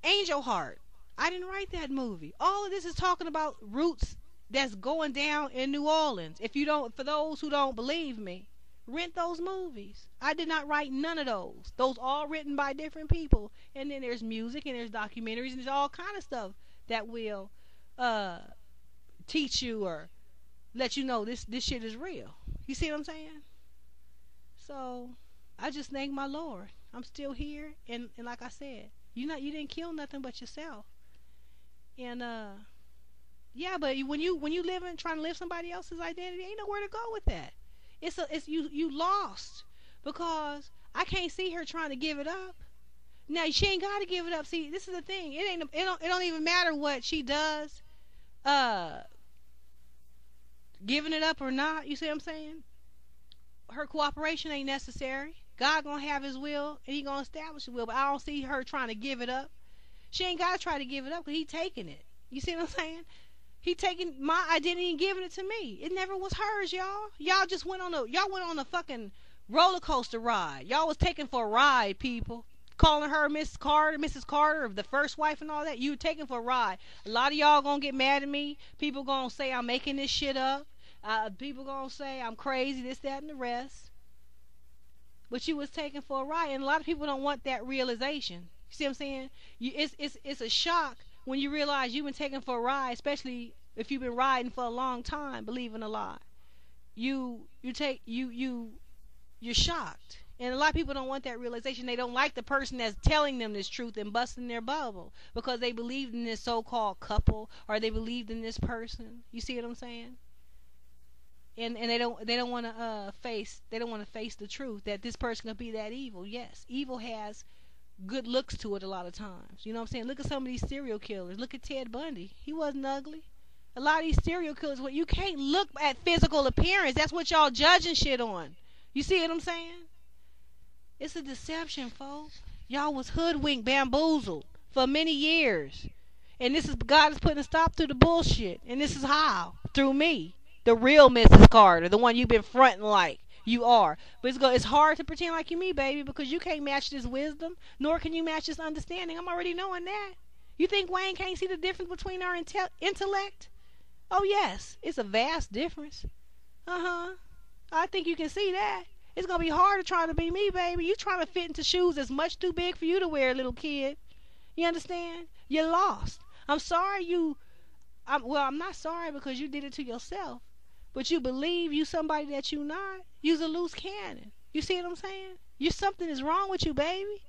Speaker 3: Angel Heart. I didn't write that movie. All of this is talking about roots that's going down in New Orleans. For those who don't believe me, rent those movies. I did not write none of those. Those all written by different people. And then there's music and there's documentaries and there's all kind of stuff that will teach you or let you know this shit is real. You see what I'm saying? So I just thank my Lord. I'm still here, and like I said, you didn't kill nothing but yourself. And yeah, but when you trying to live somebody else's identity, ain't nowhere to go with that. It's you lost, because I can't see her trying to give it up. Now she ain't got to give it up. See, this is the thing. It don't even matter what she does, giving it up or not. You see what I'm saying? Her cooperation ain't necessary. God gonna have his will, and he gonna establish his will, but I don't see her trying to give it up. She ain't gotta try to give it up, because he taking it. You see what I'm saying? He taking my identity and giving it to me. It never was hers, y'all. Y'all just went on a fucking roller coaster ride. Y'all was taking for a ride, people. Calling her Mrs. Carter, the first wife and all that. You were taking for a ride. A lot of y'all gonna get mad at me. People gonna say I'm making this shit up. People gonna say I'm crazy, this, that, and the rest. But you was taken for a ride, and a lot of people don't want that realization. You see what I'm saying? It's a shock when you realize you've been taken for a ride, especially if you've been riding for a long time, believing a lie. You're shocked. And a lot of people don't want that realization. They don't like the person that's telling them this truth and busting their bubble, because they believed in this so-called couple, or they believed in this person. You see what I'm saying? and they don't want to face the truth that this person could be that evil. Yes, evil has good looks to it a lot of times. You know what I'm saying? Look at some of these serial killers. Look at Ted Bundy. He wasn't ugly. A lot of these serial killers, well, you can't look at physical appearance. That's what y'all judging shit on. You see what I'm saying? It's a deception, folks. Y'all was hoodwinked, bamboozled for many years. And this is God is putting a stop to the bullshit. And this is how? Through me. The real Mrs. Carter. The one you've been fronting like you are. But it's hard to pretend like you me, baby, because you can't match this wisdom, nor can you match this understanding. I'm already knowing that. You think Wayne can't see the difference between our intellect? Oh, yes. It's a vast difference. Uh-huh. I think you can see that. It's going to be hard to try to be me, baby. You trying to fit into shoes that's much too big for you to wear, little kid. You understand? You're lost. I'm sorry I'm not sorry because you did it to yourself. But you believe you somebody that you not. You's a loose cannon. You see what I'm saying? Something is wrong with you, baby.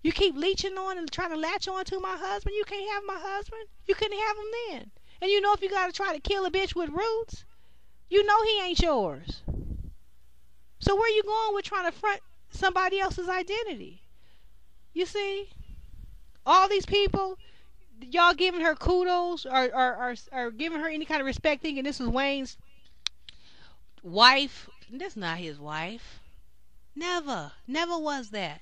Speaker 3: You keep leeching on and trying to latch on to my husband. You can't have my husband. You couldn't have him then. And you know if you got to try to kill a bitch with roots, you know he ain't yours. So where you going with trying to front somebody else's identity? You see? All these people, y'all giving her kudos or giving her any kind of respect thinking this is Wayne's wife. That's not his wife. Never. Never was that.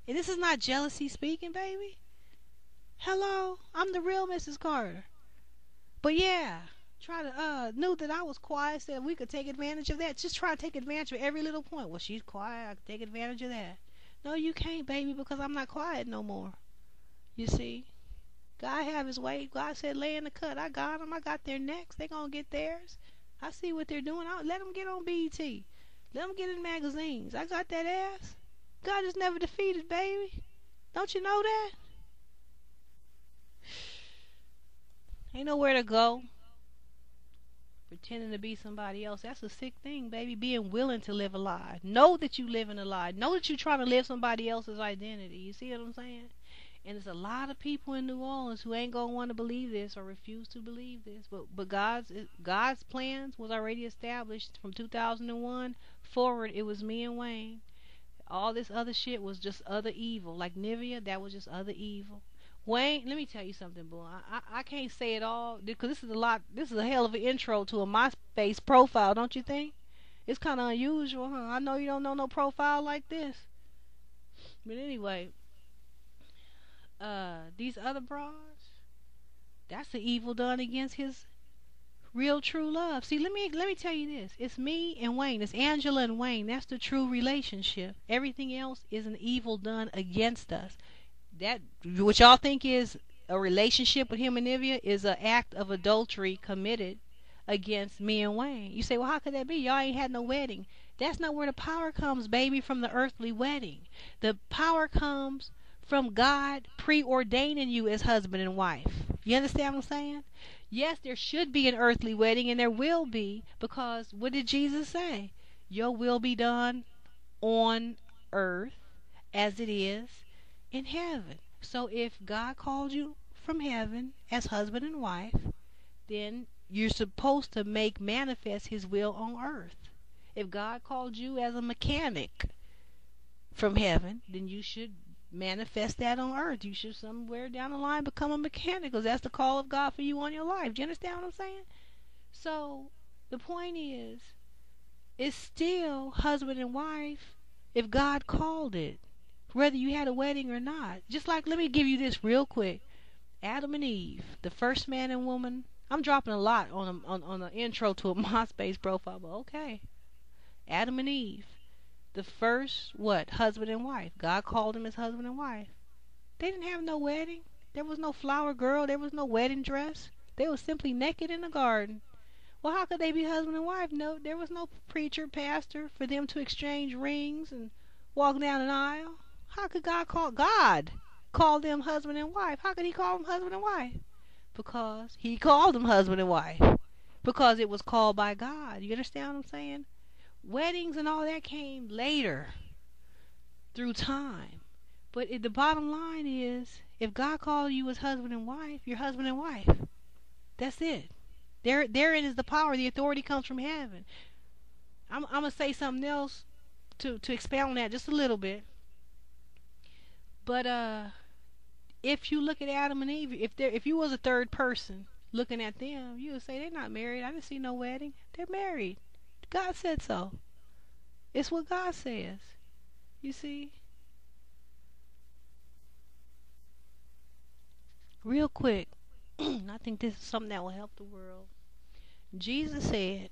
Speaker 3: And this is not jealousy speaking, baby. Hello? I'm the real Mrs. Carter. But yeah, knew that I was quiet, said we could take advantage of that. Just try to take advantage of every little point. Well, she's quiet, I can take advantage of that. No, you can't, baby, because I'm not quiet no more. You see? God have his way. God said lay in the cut. I got them. I got their necks. They gonna get theirs. I see what they're doing. Let them get on b.e.t. Let them get in magazines. I got that ass. God is never defeated, baby. Don't you know that? Ain't nowhere to go. Pretending to be somebody else. That's a sick thing, baby. Being willing to live a lie. Know that you live in a lie. Know that you're trying to live somebody else's identity. You see what I'm saying? And there's a lot of people in New Orleans who ain't gonna want to believe this or refuse to believe this. But God's plans was already established from 2001 forward. It was me and Wayne. All this other shit was just other evil. Like Nivea, that was just other evil. Wayne, let me tell you something, boy. I can't say it all because this is a lot. This is a hell of an intro to a MySpace profile, don't you think? It's kind of unusual, huh? I know you don't know no profile like this. But anyway, these other bras, that's the evil done against his real true love. See, let me tell you this. It's me and Wayne. It's Angela and Wayne. That's the true relationship. Everything else is an evil done against us. That what y'all think is a relationship with him and Nivea is an act of adultery committed against me and Wayne. You say, well, how could that be? Y'all ain't had no wedding. That's not where the power comes, baby, from the earthly wedding. The power comes from God preordaining you as husband and wife. You understand what I'm saying? Yes, there should be an earthly wedding, and there will be, because what did Jesus say? Your will be done on earth as it is in heaven. So if God called you from heaven as husband and wife, then you're supposed to make manifest his will on earth. If God called you as a mechanic from heaven, then you should manifest that on earth. You should somewhere down the line become a mechanic, because that's the call of God for you on your life. Do you understand what I'm saying? So the point is, it's still husband and wife if God called it, whether you had a wedding or not. Just like, let me give you this real quick. Adam and Eve, the first man and woman. I'm dropping a lot on the intro to a MySpace profile, but okay. Adam and Eve, the first, husband and wife. God called them as husband and wife. They didn't have no wedding. There was no flower girl. There was no wedding dress. They were simply naked in the garden. Well, how could they be husband and wife? No, there was no preacher, pastor for them to exchange rings and walk down an aisle. How could God call them husband and wife? How could he call them husband and wife? Because he called them husband and wife. Because it was called by God. You understand what I'm saying? Weddings and all that came later through time. But the bottom line is, if God called you as husband and wife, you're husband and wife. That's it. Therein is the power. The authority comes from heaven. I'm gonna say something else to expound on that just a little bit. But if you look at Adam and Eve, if you was a third person looking at them, you would say they're not married. I didn't see no wedding. They're married. God said so. It's what God says. You see? Real quick, I think this is something that will help the world. Jesus said,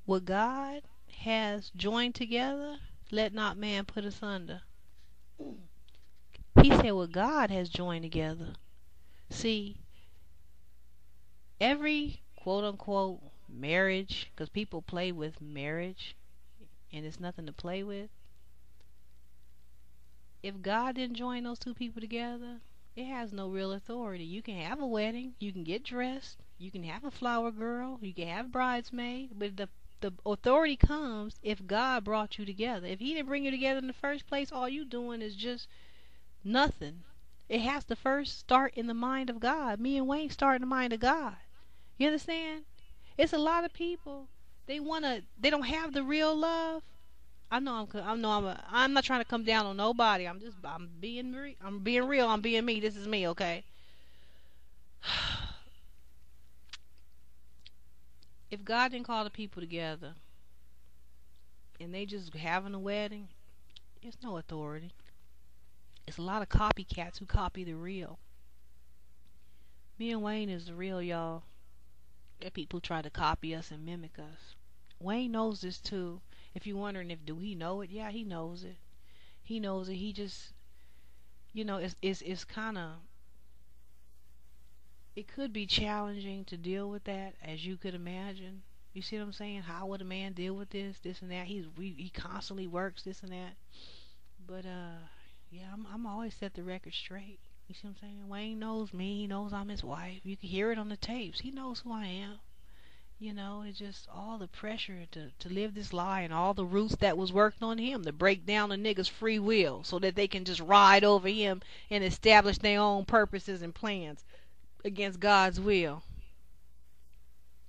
Speaker 3: what God has joined together, let not man put asunder. He said what God has joined together. See, every quote unquote marriage, because people play with marriage and it's nothing to play with. If God didn't join those two people together, it has no real authority. You can have a wedding, you can get dressed, you can have a flower girl, you can have bridesmaid, but the authority comes if God brought you together. If He didn't bring you together in the first place, all you doing is just nothing. It has to first start in the mind of God. Me and Wayne start in the mind of God. You understand? It's a lot of people. They don't have the real love. I know I'm not trying to come down on nobody. I'm being real. I'm being me. This is me, okay? If God didn't call the people together and they just having a wedding, there's no authority. It's a lot of copycats who copy the real. Me and Wayne is the real, y'all. There people try to copy us and mimic us. Wayne knows this too. If you're wondering do he know it? Yeah, he knows it. He knows it. He just, it's kind of, it could be challenging to deal with that, as you could imagine. You see what I'm saying? How would a man deal with this and that? He constantly works this and that. But yeah, I'm always set the record straight. You see what I'm saying? Wayne knows me. He knows I'm his wife. You can hear it on the tapes. He knows who I am. It's just all the pressure to live this lie and all the roots that was worked on him to break down a nigga's free will so that they can just ride over him and establish their own purposes and plans against God's will.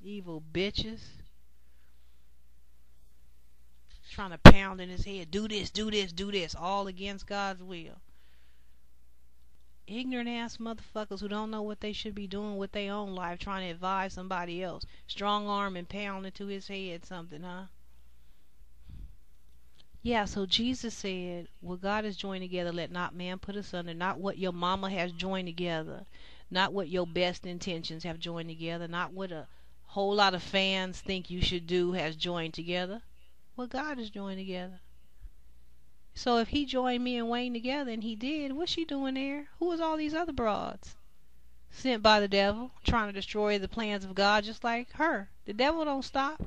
Speaker 3: Evil bitches. Trying to pound in his head, do this, do this, do this, all against God's will. Ignorant ass motherfuckers who don't know what they should be doing with their own life, trying to advise somebody else. Strong arm and pound into his head something, huh? Yeah, so Jesus said, what God has joined together, let not man put asunder. Not what your mama has joined together. Not what your best intentions have joined together. Not what a whole lot of fans think you should do has joined together. What God has joined together. So if He joined me and Wayne together, and He did, what's she doing there? Who was all these other broads? Sent by the devil, trying to destroy the plans of God just like her. The devil don't stop.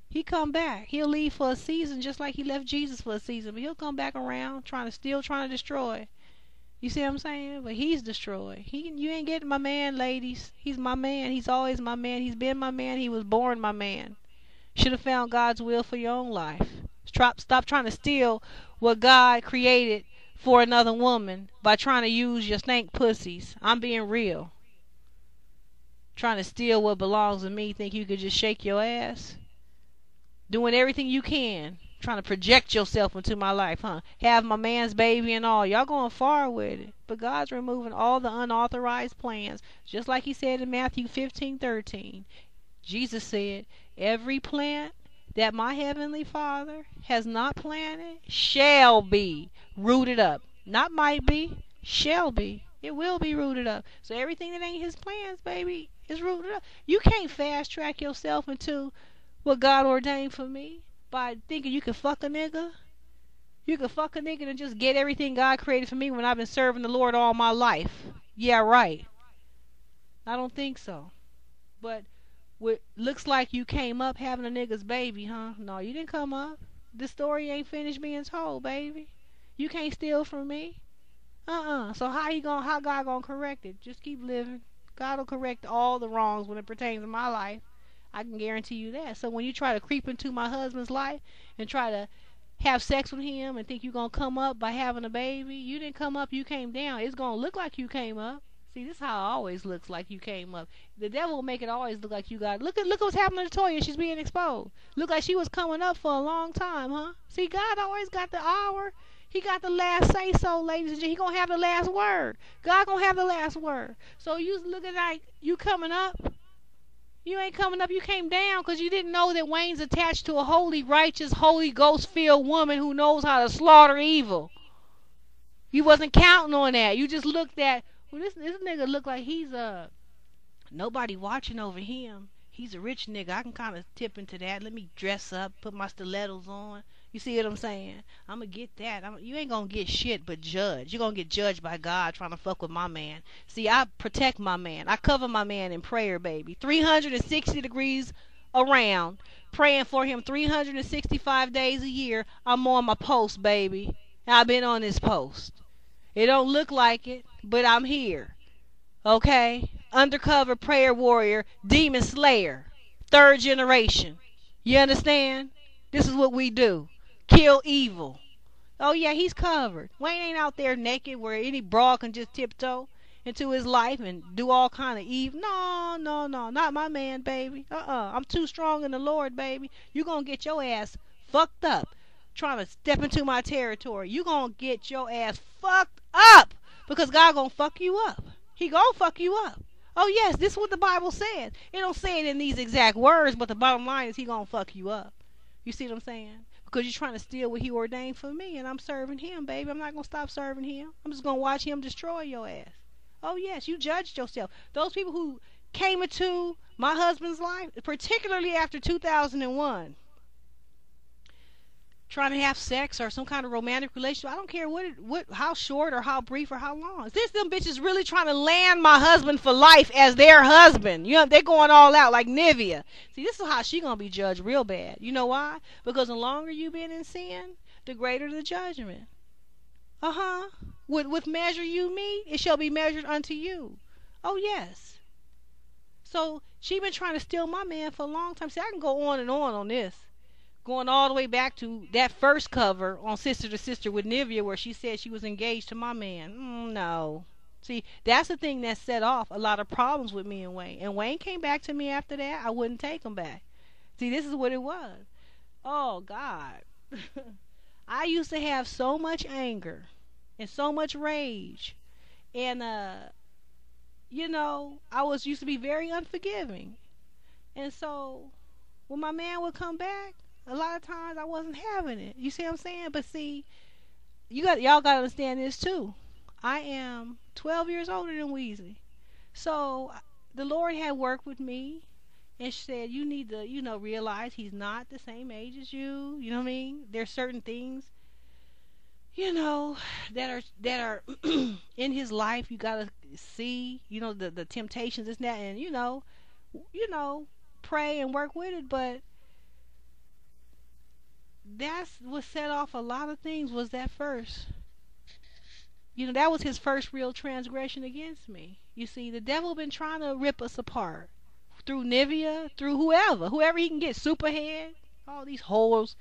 Speaker 3: He come back. He'll leave for a season just like He left Jesus for a season. But He'll come back around, trying to destroy. You see what I'm saying? But He's destroyed. You ain't getting my man, ladies. He's my man. He's always my man. He's been my man. He was born my man. Should have found God's will for your own life. Stop trying to steal what God created for another woman by trying to use your stank pussies. I'm being real. Trying to steal what belongs to me. Think you could just shake your ass? Doing everything you can. Trying to project yourself into my life, huh? Have my man's baby and all. Y'all going far with it. But God's removing all the unauthorized plans. Just like He said in Matthew 15:13. Jesus said, every plant that my heavenly Father has not planted shall be rooted up. Not might be, shall be. It will be rooted up. So everything that ain't His plans, baby, is rooted up. You can't fast track yourself into what God ordained for me by thinking you can fuck a nigga. You can fuck a nigga and just get everything God created for me when I've been serving the Lord all my life. Yeah, right. I don't think so. But what looks like you came up having a nigga's baby, huh? No, you didn't come up. The story ain't finished being told, baby. You can't steal from me. So how God gonna correct it? Just keep living. God will correct all the wrongs when it pertains to my life. I can guarantee you that. So when you try to creep into my husband's life and try to have sex with him and think you're gonna come up by having a baby, you didn't come up, you came down. It's gonna look like you came up. See, this is how it always looks like you came up. The devil will make it always look like you got. Look what's happening to Toya. She's being exposed. Look like she was coming up for a long time, huh? See, God always got the hour. He got the last say so, ladies and gentlemen. He gonna have the last word. God gonna have the last word. So you looking like you coming up. You ain't coming up. You came down because you didn't know that Wayne's attached to a holy, righteous, Holy Ghost-filled woman who knows how to slaughter evil. You wasn't counting on that. You just looked at, well, this nigga look like he's nobody watching over him. He's a rich nigga. I can kind of tip into that. Let me dress up, put my stilettos on. You see what I'm saying? I'm going to get that. You ain't going to get shit but judge. You're going to get judged by God trying to fuck with my man. See, I protect my man. I cover my man in prayer, baby. 360 degrees around. Praying for him 365 days a year. I'm on my post, baby. I've been on this post. It don't look like it, but I'm here. Okay? Undercover prayer warrior, demon slayer, third generation. You understand? This is what we do. Kill evil. Oh yeah, he's covered. Wayne ain't out there naked where any broad can just tiptoe into his life and do all kind of evil. No, no, no, not my man, baby. I'm too strong in the Lord, baby. You gonna get your ass fucked up trying to step into my territory. You gonna get your ass fucked up because God gonna fuck you up. He gonna fuck you up. Oh yes, this is what the Bible says. It don't say it in these exact words, but the bottom line is he gonna fuck you up. You see what I'm saying? Because you're trying to steal what he ordained for me, and I'm serving him, baby. I'm not going to stop serving him. I'm just going to watch him destroy your ass. Oh, yes, you judged yourself. Those people who came into my husband's life, particularly after 2001, trying to have sex or some kind of romantic relationship, I don't care how short or how brief or how long. There's them bitches really trying to land my husband for life as their husband. You know, they're going all out like Nivea. See, this is how she gonna be judged real bad. You know why? Because the longer you been in sin, the greater the judgment. With measure you meet, it shall be measured unto you. Oh yes. So she been trying to steal my man for a long time. See, I can go on and on this. Going all the way back to that first cover on Sister to Sister with Nivea where she said she was engaged to my man. No. See, that's the thing that set off a lot of problems with me and Wayne. And Wayne came back to me after that. I wouldn't take him back. See, this is what it was. Oh, God. I used to have so much anger and so much rage. And, you know, I used to be very unforgiving. And so when my man would come back, a lot of times I wasn't having it. You see what I'm saying? But see, y'all gotta understand this too. I am 12 years older than Weezy. So the Lord had worked with me and said, you need to, realize he's not the same age as you. You know what I mean? There's certain things, that are in his life you gotta see, the temptations, this and that, and pray and work with it, but that's what set off a lot of things was that first. That was his first real transgression against me. You see, the devil been trying to rip us apart through Nivea, through whoever he can get, Superhead, all these whores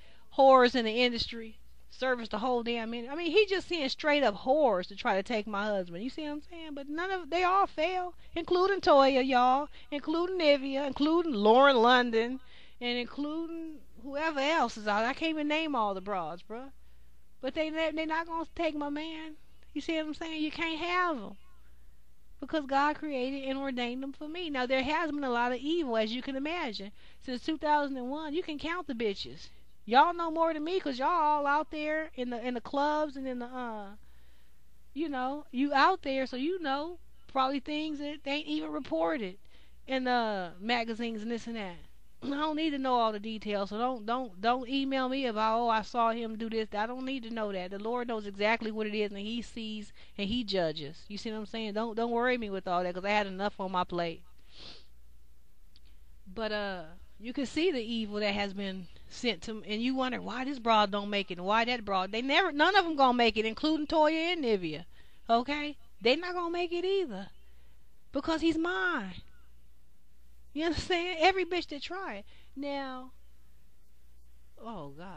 Speaker 3: in the industry, service the whole damn industry. I mean, he just seeing straight up whores to try to take my husband. You see what I'm saying? But they all fail, including Toya, y'all, including Nivea, including Lauren London, and including whoever else is out. I can't even name all the broads, bruh. But they not gonna take my man. You see what I'm saying? You can't have them because God created and ordained them for me. Now there has been a lot of evil, as you can imagine, since 2001. You can count the bitches. Y'all know more than me because y'all all out there in the clubs and in the you out there, so probably things that they ain't even reported in the magazines and this and that. I don't need to know all the details, so don't email me about, I saw him do this. I don't need to know that. The Lord knows exactly what it is, and he sees and he judges. You see what I'm saying? Don't worry me with all that, because I had enough on my plate. But you can see the evil that has been sent to, and you wonder why this broad don't make it and why that broad. None of them gonna make it, including Toya and Nivea. Okay, they not gonna make it either, because he's mine. You understand? Every bitch that try it. Now, oh God,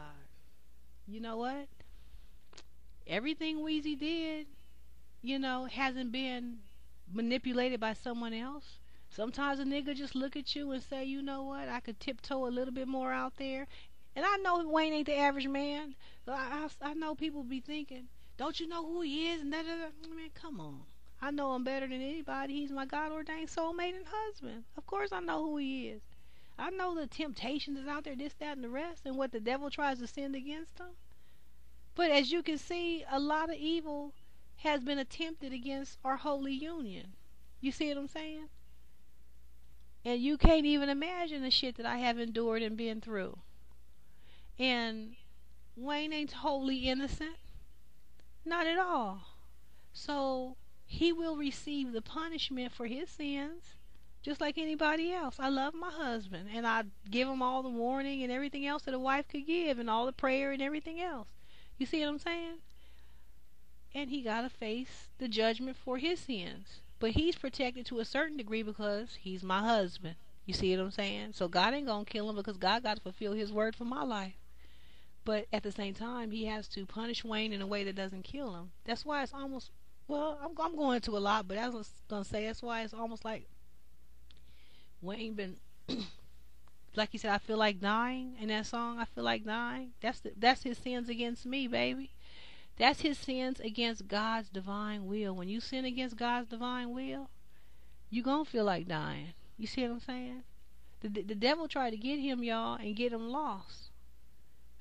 Speaker 3: you know what? Everything Weezy did, hasn't been manipulated by someone else. Sometimes a nigga just look at you and say, you know what, I could tiptoe a little bit more out there. And I know Wayne ain't the average man. So I know people be thinking, don't you know who he is? And da, da, da. Man, come on. I know him better than anybody. He's my God ordained soulmate and husband. Of course I know who he is. I know the temptations is out there, this, that, and the rest, and what the devil tries to send against them. But as you can see, a lot of evil has been attempted against our holy union. You see what I'm saying? And you can't even imagine the shit that I have endured and been through. And Wayne ain't wholly innocent. Not at all. So he will receive the punishment for his sins just like anybody else. I love my husband, and I give him all the warning and everything else that a wife could give, and all the prayer and everything else. You see what I'm saying? And he got to face the judgment for his sins. But he's protected to a certain degree because he's my husband. You see what I'm saying? So God ain't going to kill him because God got to fulfill his word for my life. But at the same time, he has to punish Wayne in a way that doesn't kill him. That's why it's almost, well, I'm going into a lot, but I was going to say that's why it's almost like Wayne been, like he said, I feel like dying in that song. I feel like dying. That's his sins against me, baby. That's his sins against God's divine will. When you sin against God's divine will, you gonna feel like dying. You see what I'm saying? The devil tried to get him, y'all, and get him lost.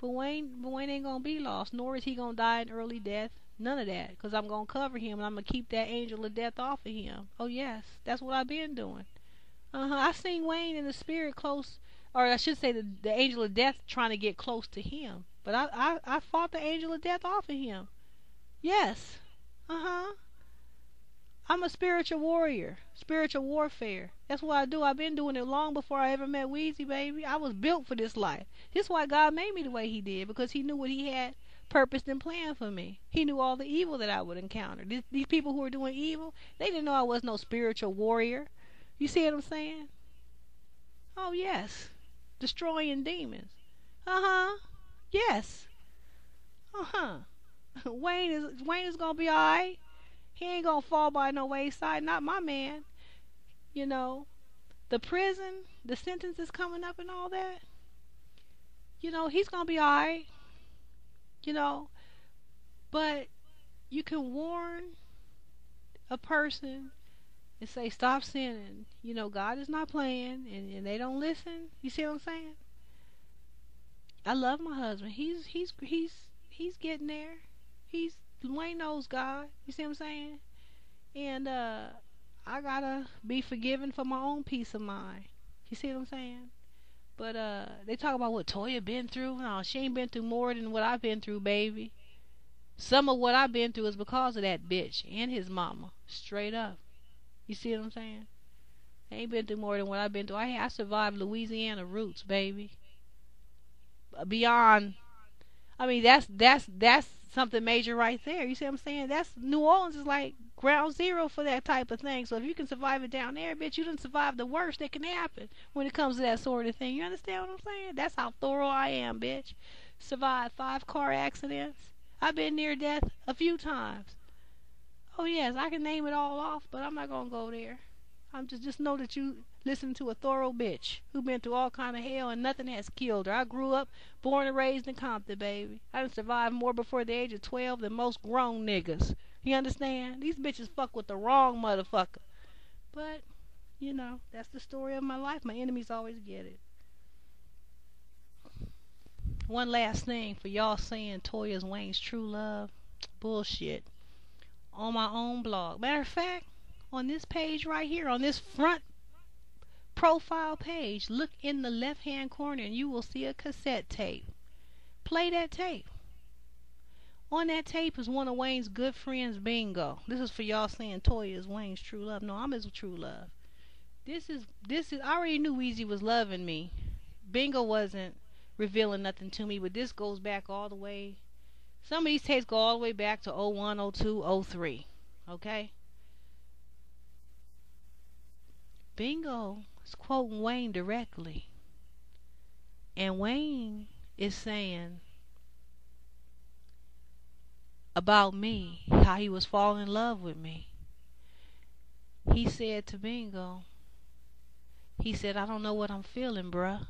Speaker 3: But Wayne ain't gonna be lost, nor is he gonna die an early death. None of that, because I'm gonna cover him and I'm gonna keep that angel of death off of him. Oh yes, that's what I've been doing. I seen Wayne in the spirit close, or I should say the angel of death trying to get close to him. But I fought the angel of death off of him. Yes. I'm a spiritual warrior. Spiritual warfare. That's what I do. I've been doing it long before I ever met Weezy, baby. I was built for this life. This is why God made me the way he did, because he knew what he had purposed and planned for me. He knew all the evil that I would encounter. These people who are doing evil, they didn't know I was no spiritual warrior. You see what I'm saying? Oh, yes. Destroying demons. Yes. Wayne is gonna be alright. He ain't gonna fall by no wayside. Not my man. You know, the prison, the sentence is coming up and all that. You know, he's gonna be alright. You know, but you can warn a person and say, stop sinning. You know, God is not playing, and they don't listen. You see what I'm saying? I love my husband. He's getting there. Wayne knows God. You see what I'm saying? And I gotta be forgiven for my own peace of mind. You see what I'm saying? But they talk about what Toya been through. No, she ain't been through more than what I've been through, baby. Some of what I've been through is because of that bitch and his mama. Straight up. You see what I'm saying? I ain't been through more than what I've been through. I survived Louisiana roots, baby. Beyond, I mean, that's something major right there. You see what I'm saying? That's New Orleans is like ground zero for that type of thing. So if you can survive it down there, bitch, you done survive the worst that can happen when it comes to that sort of thing. You understand what I'm saying? That's how thorough I am, bitch. Survived 5 car accidents. I've been near death a few times. Oh yes, I can name it all off, but I'm not gonna go there. I'm just know that you listen to a thorough bitch who been through all kind of hell and nothing has killed her. I grew up, born and raised in Compton, baby. I done survived more before the age of 12 than most grown niggas. You understand? These bitches fuck with the wrong motherfucker. But, you know, that's the story of my life. My enemies always get it. One last thing for y'all saying Toya's Wayne's true love. Bullshit. On my own blog. Matter of fact, on this page right here, on this front profile page, look in the left hand corner and you will see a cassette tape. Play that tape. On that tape is one of Wayne's good friends, Bingo. This is for y'all saying Toya is Wayne's true love. No, I'm his true love. This is I already knew Weezy was loving me. Bingo wasn't revealing nothing to me, but this goes back all the way. Some of these tapes go all the way back to 01, 02, 03. Okay? Bingo is quoting Wayne directly. And Wayne is saying about me, how he was falling in love with me. He said to Bingo, he said, I don't know what I'm feeling, bruh.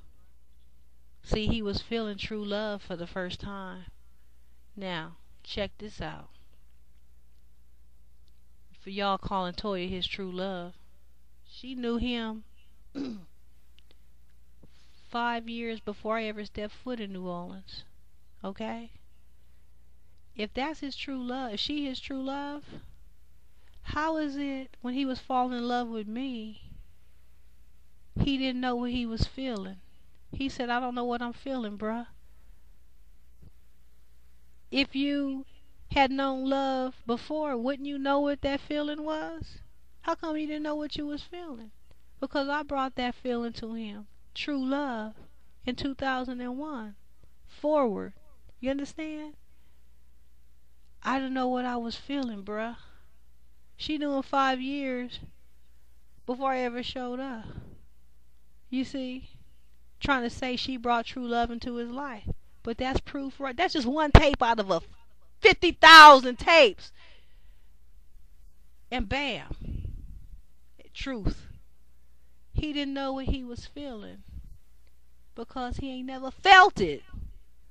Speaker 3: See, he was feeling true love for the first time. Now, check this out. For y'all calling Toya his true love, she knew him 5 years before I ever stepped foot in New Orleans. Okay? If that's his true love, if she his true love, how is it when he was falling in love with me, he didn't know what he was feeling? He said, I don't know what I'm feeling, bruh. If you had known love before, wouldn't you know what that feeling was? How come you didn't know what you was feeling? Because I brought that feeling to him. True love in 2001. Forward. You understand? I didn't know what I was feeling, bruh. She knew in 5 years before I ever showed up. You see? Trying to say she brought true love into his life. But that's proof, right? That's just one tape out of a 50,000 tapes. And bam. Truth. He didn't know what he was feeling. Because he ain't never felt it.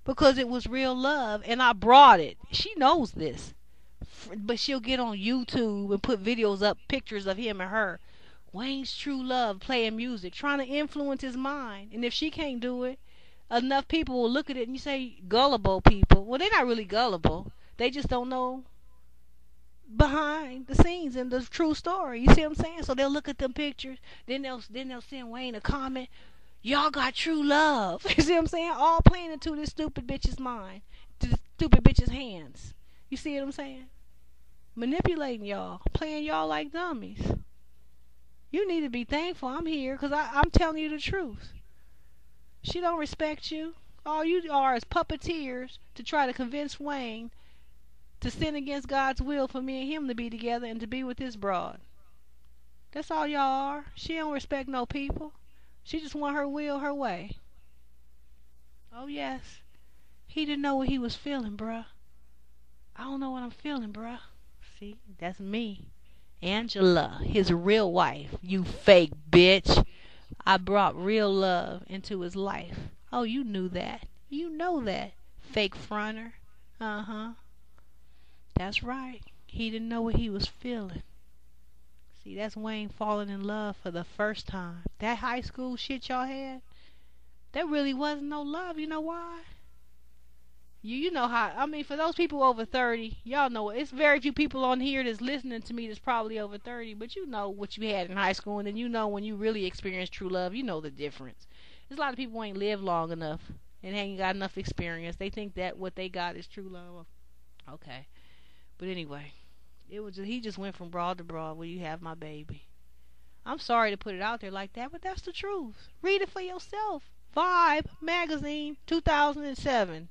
Speaker 3: Because it was real love. And I brought it. She knows this. But she'll get on YouTube and put videos up, pictures of him and her. Wayne's true love, playing music, trying to influence his mind. And if she can't do it, enough people will look at it and you say, gullible people. Well, they're not really gullible. They just don't know behind the scenes and the true story. You see what I'm saying? So they'll look at them pictures. Then they'll send Wayne a comment. Y'all got true love. You see what I'm saying? All playing into this stupid bitch's mind. To the stupid bitch's hands. You see what I'm saying? Manipulating y'all. Playing y'all like dummies. You need to be thankful I'm here because I'm telling you the truth. She don't respect you. All you are is puppeteers to try to convince Wayne to sin against God's will for me and him to be together and to be with this broad. That's all y'all are. She don't respect no people. She just want her will, her way. Oh, yes. He didn't know what he was feeling, bruh. I don't know what I'm feeling, bruh. See, that's me. Angela, his real wife. You fake bitch. I brought real love into his life. Oh, you knew that. You know that. Fake fronter. Uh-huh. That's right. He didn't know what he was feeling. See, that's Wayne falling in love for the first time. That high school shit y'all had, that really wasn't no love. You know why? You know how, I mean, for those people over 30, y'all know it's very few people on here that's listening to me that's probably over 30, but you know what you had in high school, and then you know when you really experience true love, you know the difference. There's a lot of people who ain't lived long enough and ain't got enough experience. They think that what they got is true love. Okay. But anyway, he just went from broad to broad where you have my baby. I'm sorry to put it out there like that, but that's the truth. Read it for yourself. Vibe magazine, 2007.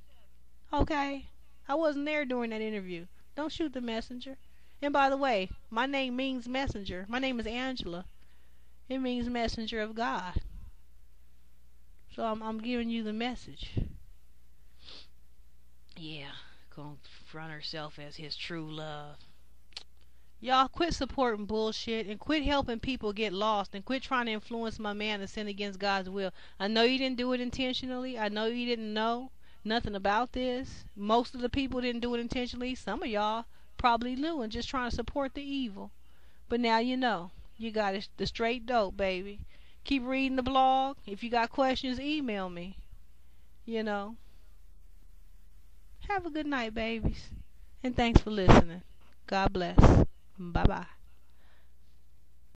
Speaker 3: Okay? I wasn't there during that interview. Don't shoot the messenger. And by the way, my name means messenger. My name is Angela. It means messenger of God. So I'm giving you the message. Yeah, gonna front herself as his true love. Y'all quit supporting bullshit and quit helping people get lost and quit trying to influence my man to sin against God's will. I know you didn't do it intentionally. I know you didn't know nothing about this. Most of the people didn't do it intentionally. Some of y'all probably knew and just trying to support the evil. But now you know. You got it, the straight dope, baby. Keep reading the blog. If you got questions, email me. You know. Have a good night, babies. And thanks for listening. God bless. Bye-bye.